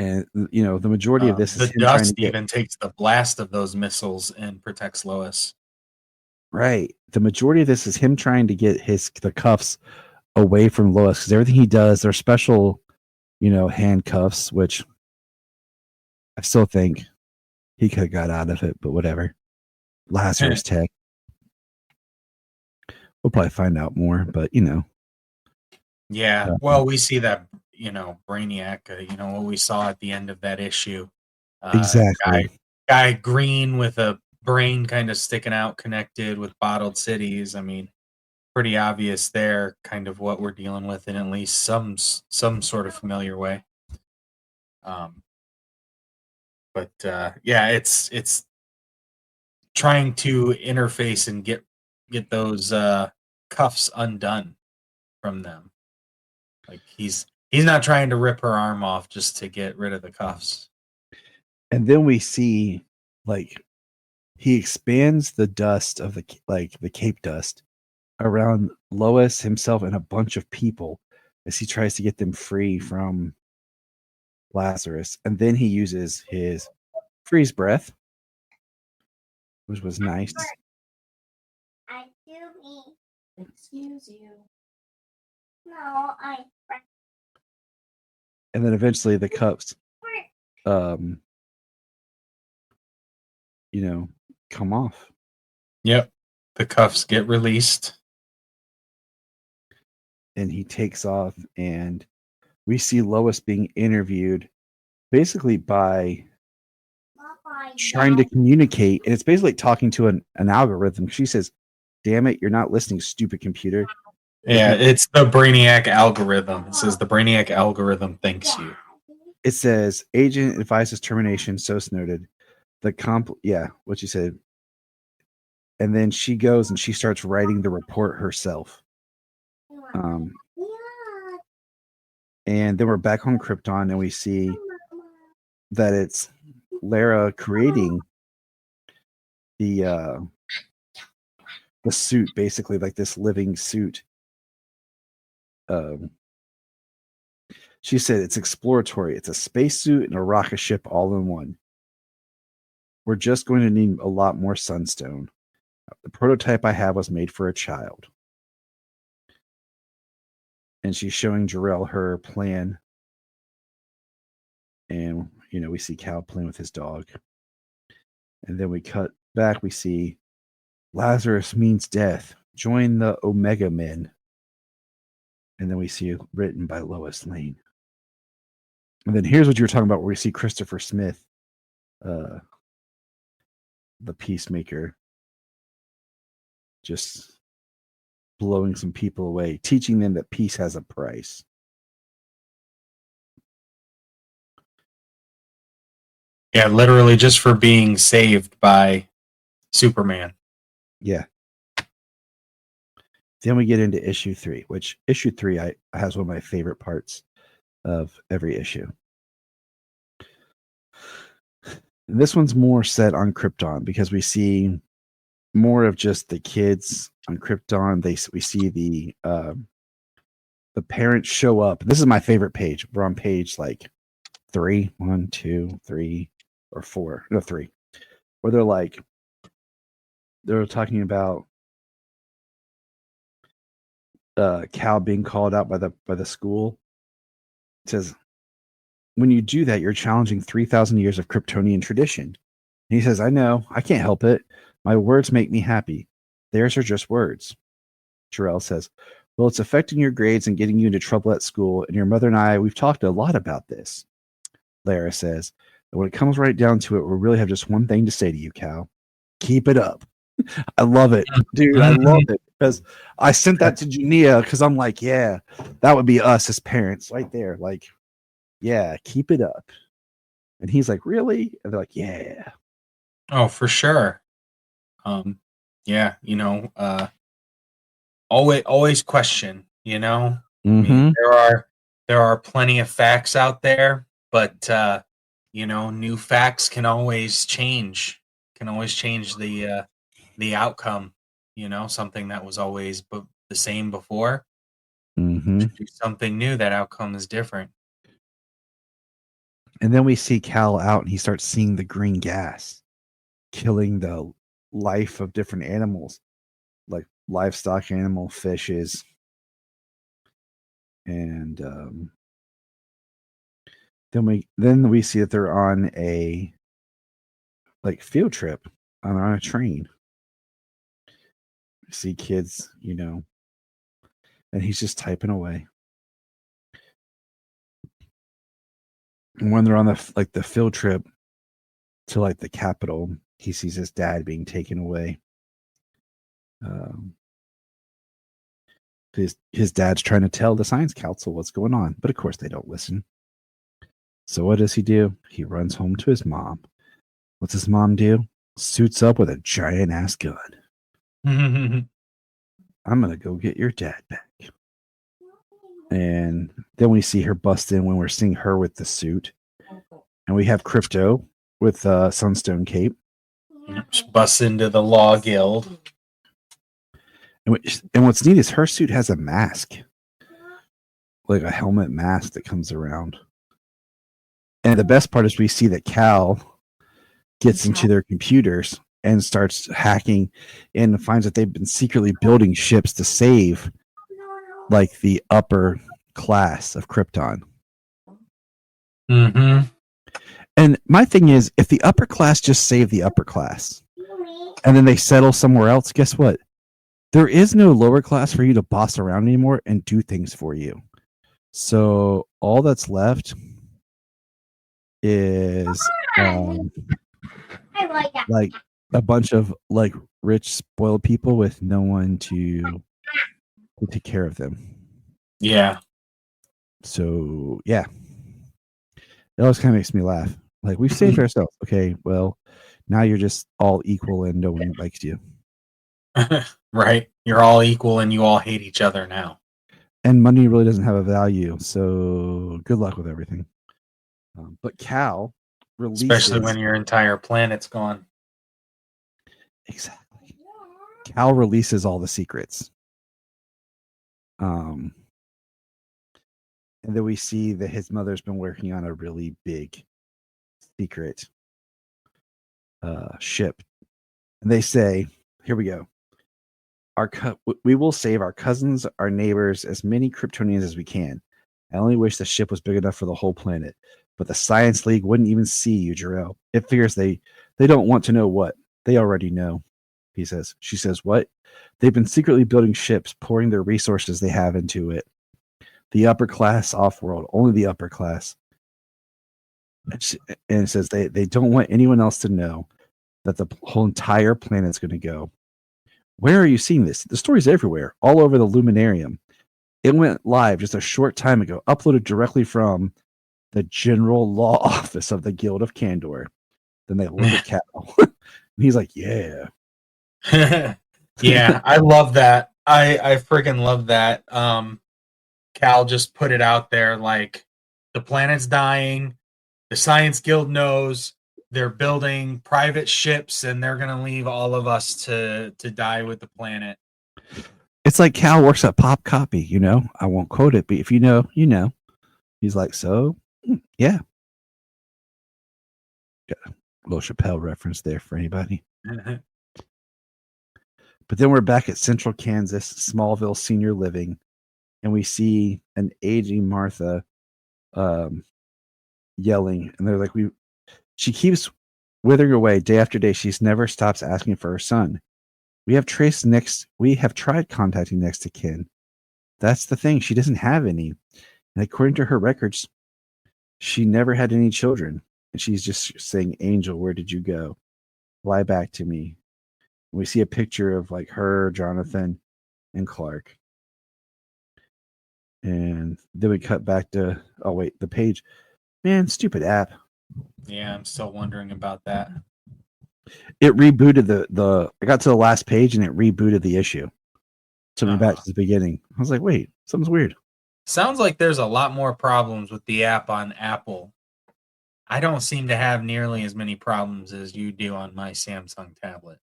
And you know, the majority of this is the him trying dust to get, even takes the blast of those missiles and protects Lois. right. The majority of this is him trying to get the cuffs away from Lois, because everything he does, they're special, you know, handcuffs, which I still think he could have got out of it, but whatever. Lazarus tech. We'll probably find out more, but you know. Yeah. Well, we see that, you know, Brainiac, you know, what we saw at the end of that issue. Exactly. Guy green with a brain kind of sticking out, connected with bottled cities. I mean, pretty obvious there, kind of what we're dealing with in at least some sort of familiar way. But yeah, it's trying to interface and get those cuffs undone from them. Like he's not trying to rip her arm off just to get rid of the cuffs. And then we see like he expands the dust of the cape dust around Lois, himself, and a bunch of people as he tries to get them free from Lazarus. And then he uses his freeze breath, which was nice. Excuse you. No, And then eventually the cuffs come off. Yep. The cuffs get released. And he takes off, and we see Lois being interviewed basically by trying to communicate. And it's basically talking to an algorithm. She says, "Damn it, you're not listening, stupid computer." Yeah, it's the Brainiac algorithm. It says the Brainiac algorithm thanks you. It says, "Agent advises termination, so noted." What you said. And then she goes and she starts writing the report herself. And then we're back on Krypton, and we see that it's Lara creating the suit, basically like this living suit. She said it's exploratory. It's a spacesuit and a rocket ship all in one. We're just going to need a lot more sunstone. The prototype I have was made for a child. And she's showing Jor-El her plan. And, we see Cal playing with his dog. And then we cut back. We see Lazarus means death. Join the Omega Men. And then we see it written by Lois Lane. And then here's what you were talking about, where we see Christopher Smith, the Peacemaker, just blowing some people away, teaching them that peace has a price. Yeah, literally just for being saved by Superman. Yeah. Then we get into issue 3, which issue 3 has one of my favorite parts of every issue. And this one's more set on Krypton because we see more of just the kids on Krypton. We see the parents show up. This is my favorite page. We're on page like 3, 1, 2, 3, or 4. No, 3. Where they're talking about Cal being called out by the school. It says, when you do that, you're challenging 3,000 years of Kryptonian tradition. And he says, I know, I can't help it. My words make me happy. Theirs are just words. Jor-El says, well, it's affecting your grades and getting you into trouble at school. And your mother and I, we've talked a lot about this. Lara says, when it comes right down to it, we really have just one thing to say to you, Cal. Keep it up. I love it, dude. I love it because I sent that to Jania because I'm like, yeah, that would be us as parents right there. Like, yeah, keep it up. And he's like, really? And they're like, yeah. Oh, for sure. Yeah, always question, Mm-hmm. I mean, there are plenty of facts out there, but new facts can always change the outcome. Something that was always the same before. Mm-hmm. Do something new, that outcome is different. And then we see Cal out and he starts seeing the green gas killing the life of different animals, like livestock, animal, fishes. And then we see that they're on a field trip on a train. We see kids, and he's just typing away. And when they're on the field trip to the capital, he sees his dad being taken away. His dad's trying to tell the science council what's going on, but of course they don't listen. So what does he do? He runs home to his mom. What's his mom do? Suits up with a giant ass gun. I'm gonna go get your dad back. And then we see her bust in when we're seeing her with the suit. And we have Crypto with Sunstone Cape. She busts into the Law Guild. And what's neat is her suit has a mask. Like a helmet mask that comes around. And the best part is we see that Cal gets into their computers and starts hacking and finds that they've been secretly building ships to save the upper class of Krypton. Mm-hmm. And my thing is, if the upper class just save the upper class and then they settle somewhere else, guess what? There is no lower class for you to boss around anymore and do things for you. So all that's left is like a bunch of like rich, spoiled people with no one to take care of them. Yeah. So yeah, it always kind of makes me laugh. Like, we've saved ourselves. Okay, well, now you're just all equal and no one likes you. Right. You're all equal and you all hate each other now. And money really doesn't have a value. So good luck with everything. But Cal releases, especially when your entire planet's gone. Exactly. Cal releases all the secrets. And then we see that his mother's been working on a really big secret ship. And they say, here we go. We will save our cousins, our neighbors, as many Kryptonians as we can. I only wish the ship was big enough for the whole planet. But the Science League wouldn't even see you, Jarrell. It figures they don't want to know what. They already know, he says. She says, what? They've been secretly building ships, pouring their resources they have into it. The upper class off-world, only the upper class. And it says they don't want anyone else to know that the whole entire planet's going to go. Where are you seeing this? The story's everywhere, all over the Luminarium. It went live just a short time ago, uploaded directly from the General Law Office of the Guild of Kandor. Then they look at Cal. And he's like, yeah. Yeah, I love that. I freaking love that. Cal just put it out there like the planet's dying. The Science Guild knows. They're building private ships and they're going to leave all of us to die with the planet. It's like Cal works at Pop Copy, you know? I won't quote it, but if you know, you know. He's like, so, yeah. Got a little Chappelle reference there for anybody. But then we're back at Central Kansas, Smallville Senior Living, and we see an aging Martha yelling, and they're like, she keeps withering away day after day. She's never stops asking for her son. We have tried contacting next to kin. That's the thing. She doesn't have any. And according to her records, she never had any children. And she's just saying, Angel, where did you go? Fly back to me. We see a picture of like her, Jonathan, and Clark. And then we cut back to, oh wait, the page. Man, stupid app. Yeah, I'm still wondering about that. It rebooted the I got to the last page and it rebooted the issue. Took me back to the beginning. I was like, wait, something's weird. Sounds like there's a lot more problems with the app on Apple. I don't seem to have nearly as many problems as you do on my Samsung tablet.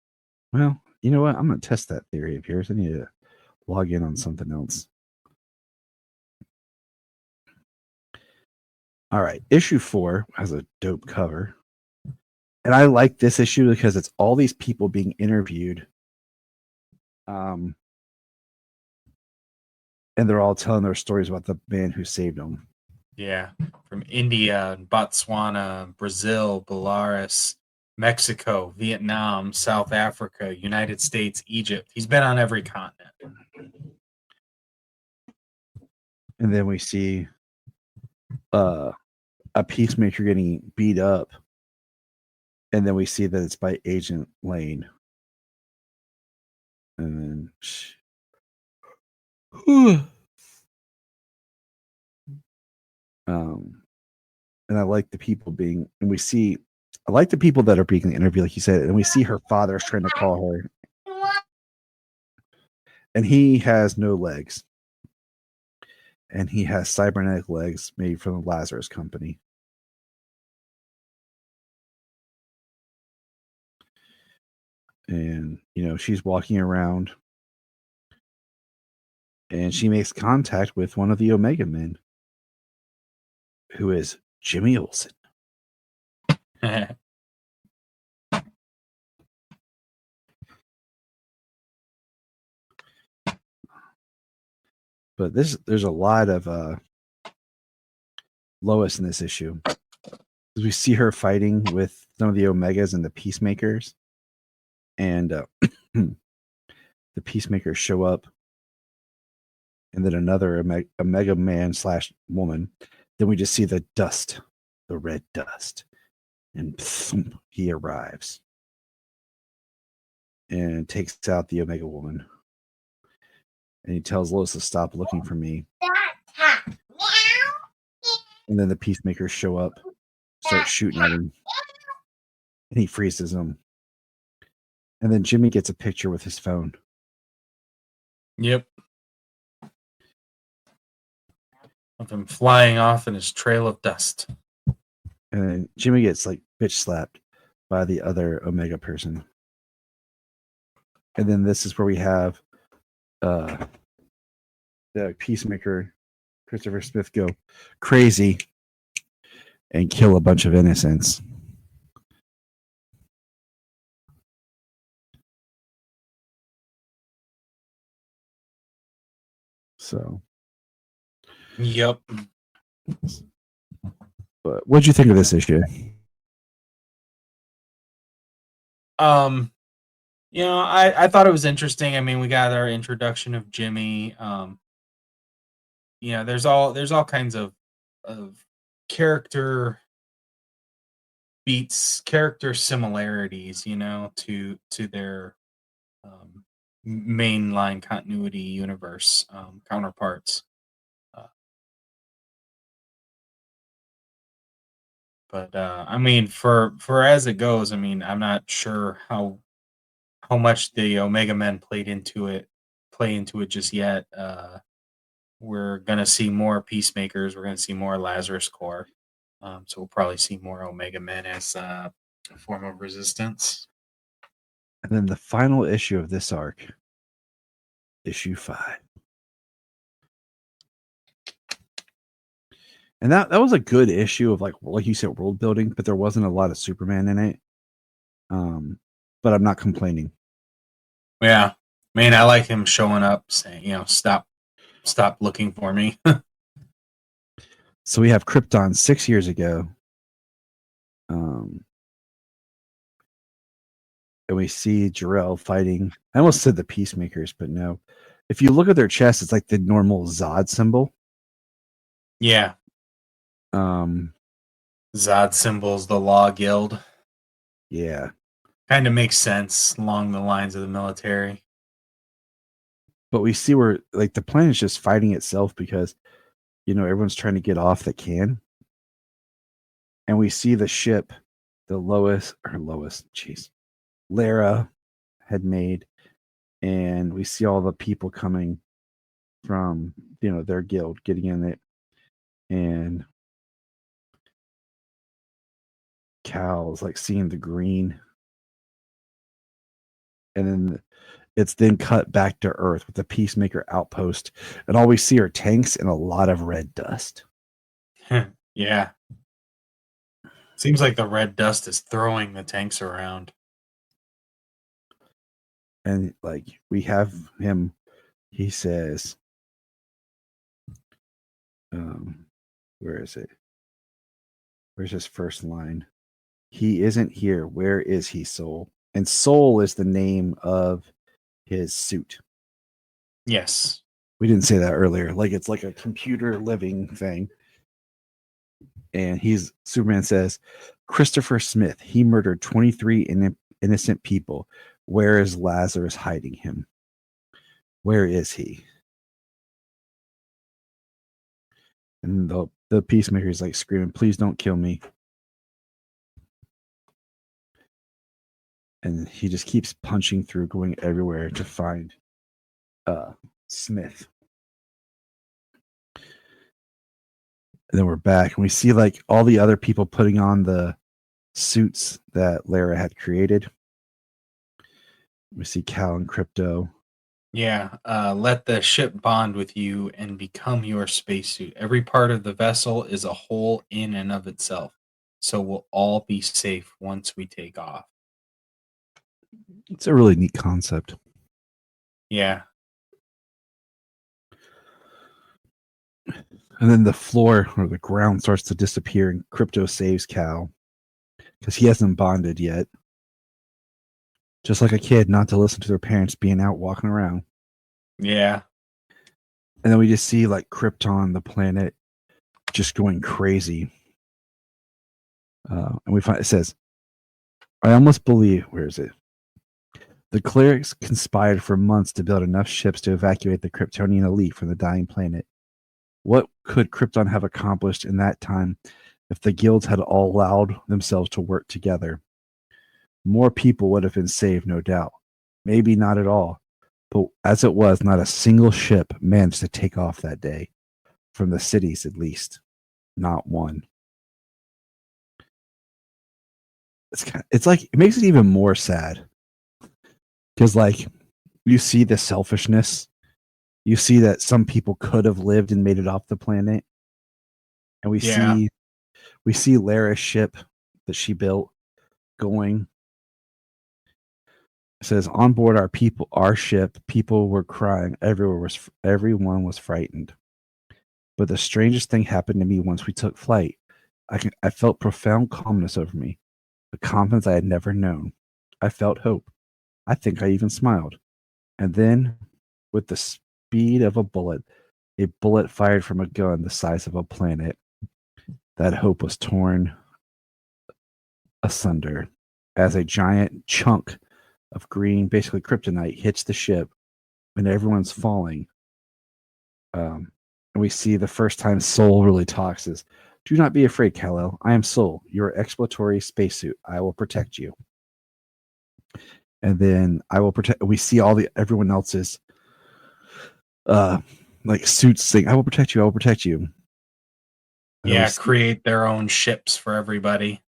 Well, you know what? I'm going to test that theory of yours. I need to log in on something else. All right. Issue 4 has a dope cover. And I like this issue because it's all these people being interviewed. And they're all telling their stories about the man who saved them. Yeah. From India, Botswana, Brazil, Belarus, Mexico, Vietnam, South Africa, United States, Egypt. He's been on every continent. And then we see a peacemaker getting beat up. And then we see that it's by Agent Lane. And then and I like the people being, and we see, I like the people that are being interviewed, like you said, and we see her father's trying to call her. And he has no legs. And he has cybernetic legs made from the Lazarus Company. And, you know, she's walking around. And she makes contact with one of the Omega Men, who is Jimmy Olsen. But there's a lot of Lois in this issue. We see her fighting with some of the Omegas and the Peacemakers, and the Peacemakers show up, and then another Omega man / woman. Then we just see the dust, the red dust, and thump, he arrives and takes out the Omega woman. And he tells Lois to stop looking for me. And then the Peacemakers show up, start shooting at him, and he freezes them. And then Jimmy gets a picture with his phone. Yep. Of him flying off in his trail of dust. And then Jimmy gets like bitch slapped by the other Omega person. And then this is where we have the Peacemaker, Christopher Smith, go crazy and kill a bunch of innocents. So, Yep. but what'd you think of this issue? I thought it was interesting. I mean, we got our introduction of Jimmy. There's all kinds of character beats, character similarities, to their mainline continuity universe counterparts. But I mean, for as it goes, I mean, I'm not sure how much the Omega Men play into it just yet. We're gonna see more Peacemakers. We're gonna see more Lazarus Corps. So we'll probably see more Omega Men as a form of resistance. And then the final issue of this arc, issue 5. And that was a good issue of like you said, world building, but there wasn't a lot of Superman in it. But I'm not complaining. Yeah, I mean, I like him showing up, saying, stop looking for me. So we have Krypton 6 years ago. And we see Jor-El fighting. I almost said the Peacemakers, but no. If you look at their chest, it's like the normal Zod symbol. Yeah. Zod symbols the Law Guild. Yeah. Kind of makes sense along the lines of the military. But we see where like the planet's just fighting itself because everyone's trying to get off that can. And we see the ship, the Lara had made, and we see all the people coming from their guild getting in it, and Cal's like seeing the green, and then it's then cut back to Earth with the Peacemaker outpost, and all we see are tanks and a lot of red dust. Yeah. Seems like the red dust is throwing the tanks around. And like we have him, he says, where is it? Where's his first line? He isn't here. Where is he, Soul? And Soul is the name of his suit. Yes. We didn't say that earlier. Like it's like a computer living thing. And Superman says, Christopher Smith, he murdered 23 innocent people. Where is Lazarus hiding him? Where is he? And the Peacemaker is like screaming, please don't kill me. And he just keeps punching through, going everywhere to find Smith. And then we're back and we see like all the other people putting on the suits that Lara had created. We see Cal and Crypto. Yeah, let the ship bond with you and become your spacesuit. Every part of the vessel is a whole in and of itself. So we'll all be safe once we take off. It's a really neat concept. Yeah. And then the floor or the ground starts to disappear, and Crypto saves Cal because he hasn't bonded yet. Just like a kid, not to listen to their parents being out walking around. Yeah. And then we just see like Krypton, the planet, just going crazy. And we find it says, I almost believe, where is it? The clerics conspired for months to build enough ships to evacuate the Kryptonian elite from the dying planet. What could Krypton have accomplished in that time if the guilds had all allowed themselves to work together? More people would have been saved, no doubt. Maybe not at all. But as it was, not a single ship managed to take off that day. From the cities, at least. Not one. It's like, it makes it even more sad. Because, like, you see the selfishness. You see that some people could have lived and made it off the planet. And we see Lara's ship that she built going. It says, on board our ship, people were crying. Everyone was frightened. But the strangest thing happened to me once we took flight. I felt profound calmness over me, a confidence I had never known. I felt hope. I think I even smiled. And then, with the speed of a bullet fired from a gun the size of a planet, that hope was torn asunder as a giant chunk of green, basically kryptonite, hits the ship, and everyone's falling. And we see the first time Soul really talks is, do not be afraid, Kal-El. I am Soul, your exploratory spacesuit. I will protect you. And then we see everyone else's like suits saying, I will protect you, I will protect you. And create their own ships for everybody.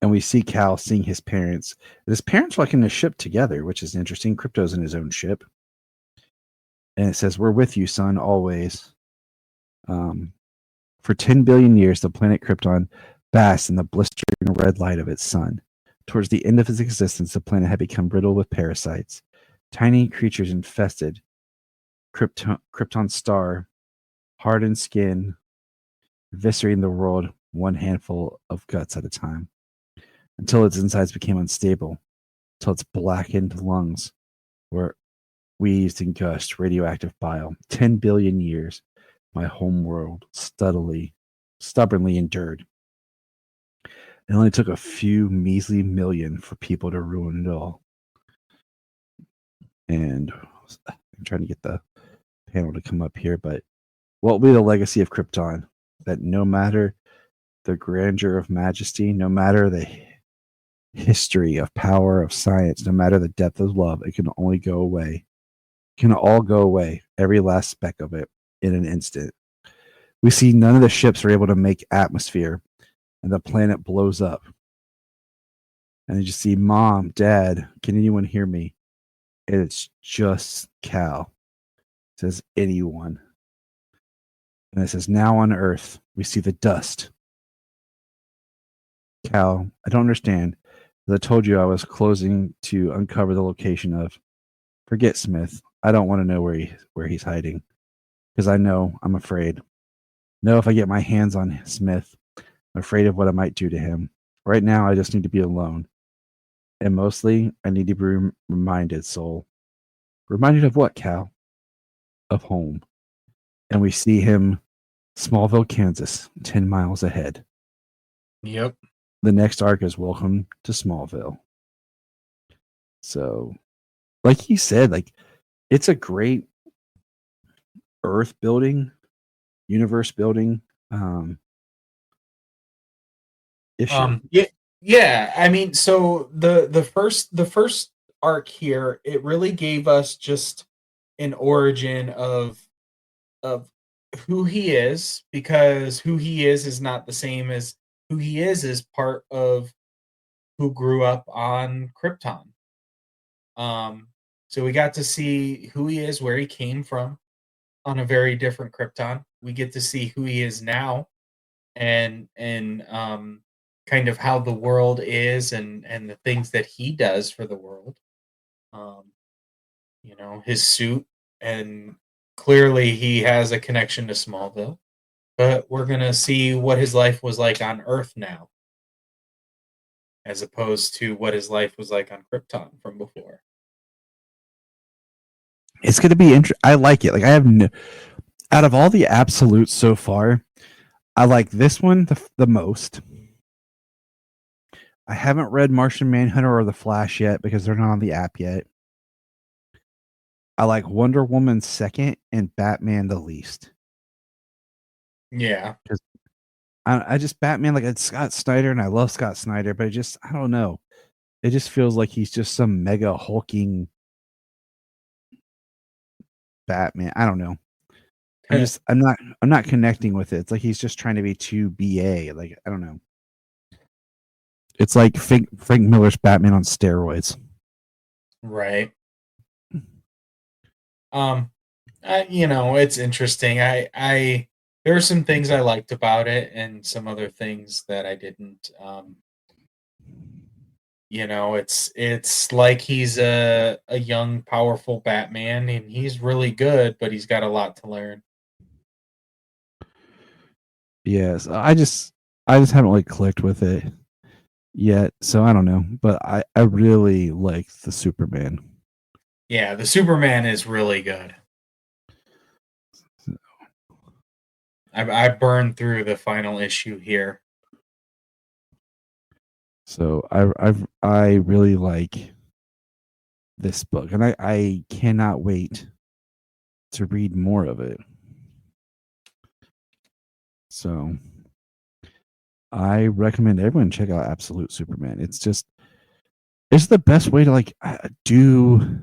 And we see Cal seeing his parents. And his parents are like in a ship together, which is interesting. Crypto's in his own ship. And it says, we're with you, son, always. For 10 billion years, the planet Krypton basked in the blistering red light of its sun. Towards the end of its existence, the planet had become riddled with parasites. Tiny creatures infested Krypton's star, hardened skin, eviscerating the world one handful of guts at a time, until its insides became unstable, until its blackened lungs were wheezed and gushed radioactive bile. 10 billion years, my home world stubbornly endured. It only took a few measly million for people to ruin it all. And I'm trying to get the panel to come up here, but what will be the legacy of Krypton? That no matter the grandeur of majesty, no matter the history of power of science, no matter the depth of love, it can only go away. It can all go away, every last speck of it, in an instant. We see none of the ships are able to make atmosphere, and the planet blows up. And you just see, Mom, Dad, can anyone hear me? And it's just Cal. It says anyone. And it says, now on Earth, we see the dust. Cal, I don't understand. As I told you, I was closing to uncover the location of. Forget Smith. I don't want to know where he's hiding. Because I'm afraid. No, if I get my hands on Smith, I'm afraid of what I might do to him. Right now, I just need to be alone. And mostly, I need to be reminded, Soul. Reminded of what, Cal? Of home. And we see him, Smallville, Kansas, 10 miles ahead. Yep. The next arc is Welcome to Smallville. So, like he said, like, it's a great Earth building, universe building issue. Yeah. I mean, so the first arc here, it really gave us just an origin of who he is, because who he is not the same as who he is part of who grew up on Krypton. So we got to see who he is, where he came from on a very different Krypton. We get to see who he is now, and kind of how the world is, and the things that he does for the world. His suit, and clearly he has a connection to Smallville. but we're gonna see what his life was like on Earth now, as opposed to what his life was like on Krypton from before. It's going to be interesting. I like it. Like I have out of all the absolutes so far, I like this one the most. I haven't read Martian Manhunter or The Flash yet because they're not on the app yet. I like Wonder Woman second and Batman the least. Yeah. Because I just Batman, like it's Scott Snyder, and I love Scott Snyder, but I don't know. It just feels like he's just some mega hulking Batman. I don't know. I'm not connecting with it. It's like he's just trying to be too BA. Like I don't know. It's like Frank Miller's Batman on steroids. Right. It's interesting. There were some things I liked about it and some other things that I didn't. It's like he's a young, powerful Batman, and he's really good, but he's got a lot to learn. Yes, I just haven't like clicked with it yet, so I don't know. But I really like the Superman. Yeah, the Superman is really good. I burned through the final issue here. So I really like this book, and I cannot wait to read more of it. So I recommend everyone check out Absolute Superman. It's the best way to like do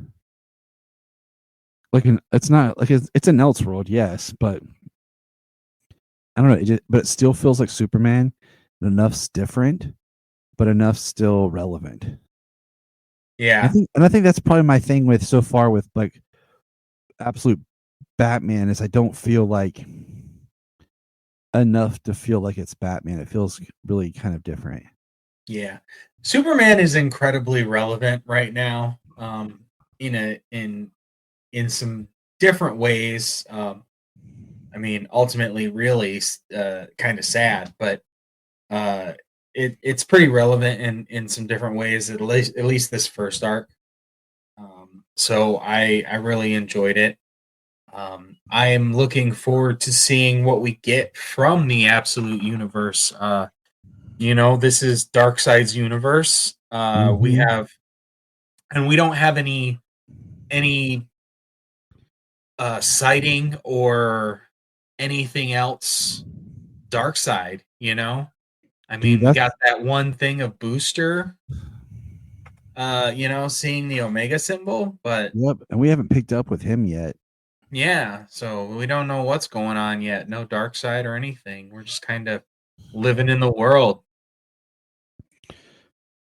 like it's not like it's an Elseworld, yes, but I don't know, but it still feels like Superman. Enough's different, but enough still relevant. Yeah. I think that's probably my thing with so far with like Absolute Batman is I don't feel like enough to feel like it's Batman. It feels really kind of different. Yeah. Superman is incredibly relevant right now. In some different ways. I mean, ultimately, really, kind of sad, but it's pretty relevant in some different ways. At least this first arc. So I really enjoyed it. I am looking forward to seeing what we get from the Absolute Universe. This is Darkseid's universe. We have, and we don't have any sighting or anything else Darkseid. I mean, we got that one thing of Booster. Seeing the Omega symbol, but yep, and we haven't picked up with him yet. Yeah, so we don't know what's going on yet. No Darkseid or anything. We're just kind of living in the world.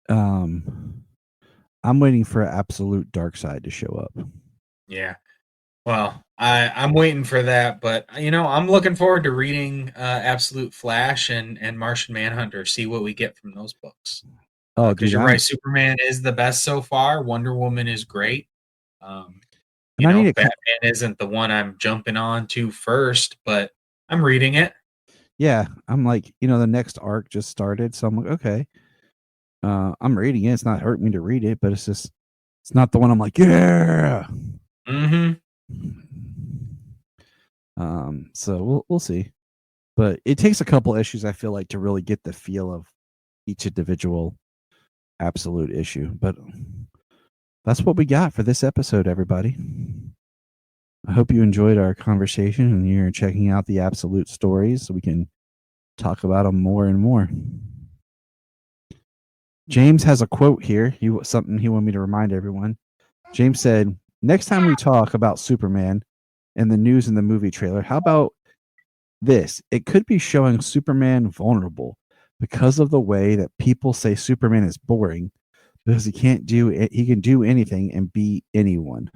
I'm waiting for Absolute Darkseid to show up. Yeah. Well, I'm waiting for that, but I'm looking forward to reading Absolute Flash and Martian Manhunter. See what we get from those books. Oh, because you're right, Superman is the best so far. Wonder Woman is great. Batman isn't the one I'm jumping on to first, but I'm reading it. Yeah, I'm like, the next arc just started, so I'm like, okay. I'm reading it. It's not hurting me to read it, but it's not the one I'm like, yeah. Mm-hmm. So we'll see, but it takes a couple issues, I feel like, to really get the feel of each individual Absolute issue. But that's what we got for this episode, everybody. I hope you enjoyed our conversation and you're checking out the Absolute stories so we can talk about them more and more. James has a quote here. Something he wanted me to remind everyone. James said, "Next time we talk about Superman and the news in the movie trailer, how about this? It could be showing Superman vulnerable because of the way that people say Superman is boring because he can do anything and be anyone."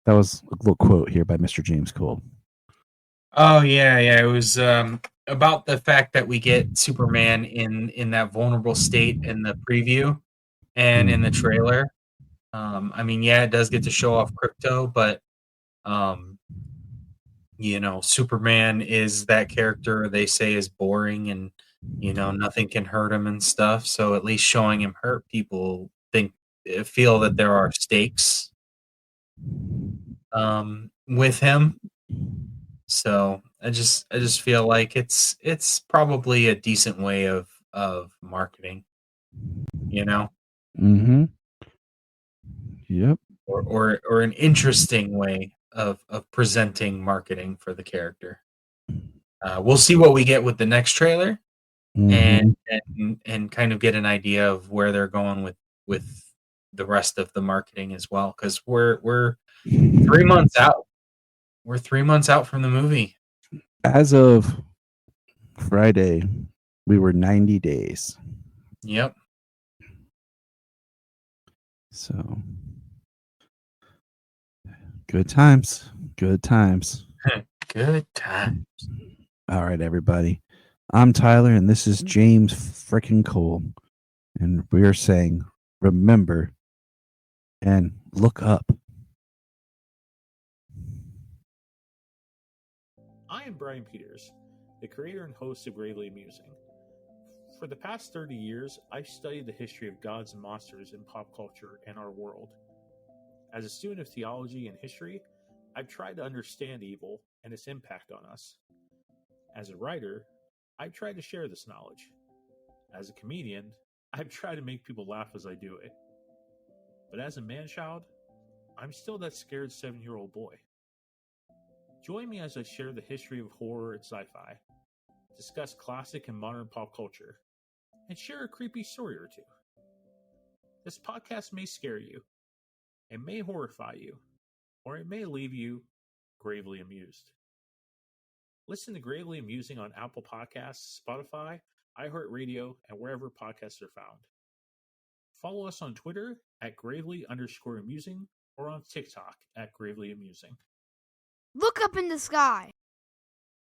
That was a little quote here by Mr. James Cole. Oh yeah. It was about the fact that we get Superman in that vulnerable state in the preview and in the trailer. It does get to show off Crypto, but Superman is that character they say is boring and nothing can hurt him and stuff. So at least showing him hurt people feel that there are stakes with him. So I just feel like it's probably a decent way of marketing, Mm-hmm. Yep. or an interesting way of presenting marketing for the character. We'll see what we get with the next trailer, Mhm. and kind of get an idea of where they're going with the rest of the marketing as well, because we're 3 months out. We're 3 months out from the movie. As of Friday, we were 90 days. Yep. So good times. Good times. Good time. All right, everybody. I'm Tyler, and this is James frickin' Cole. And we're saying, remember and look up. I am Brian Peters, the creator and host of Gravely Amusing. For the past 30 years, I've studied the history of gods and monsters in pop culture and our world. As a student of theology and history, I've tried to understand evil and its impact on us. As a writer, I've tried to share this knowledge. As a comedian, I've tried to make people laugh as I do it. But as a man-child, I'm still that scared 7-year-old boy. Join me as I share the history of horror and sci-fi, discuss classic and modern pop culture, and share a creepy story or two. This podcast may scare you, it may horrify you, or it may leave you gravely amused. Listen to Gravely Amusing on Apple Podcasts, Spotify, iHeartRadio, and wherever podcasts are found. Follow us on Twitter at gravely_amusing or on TikTok at gravely amusing. Look up in the sky.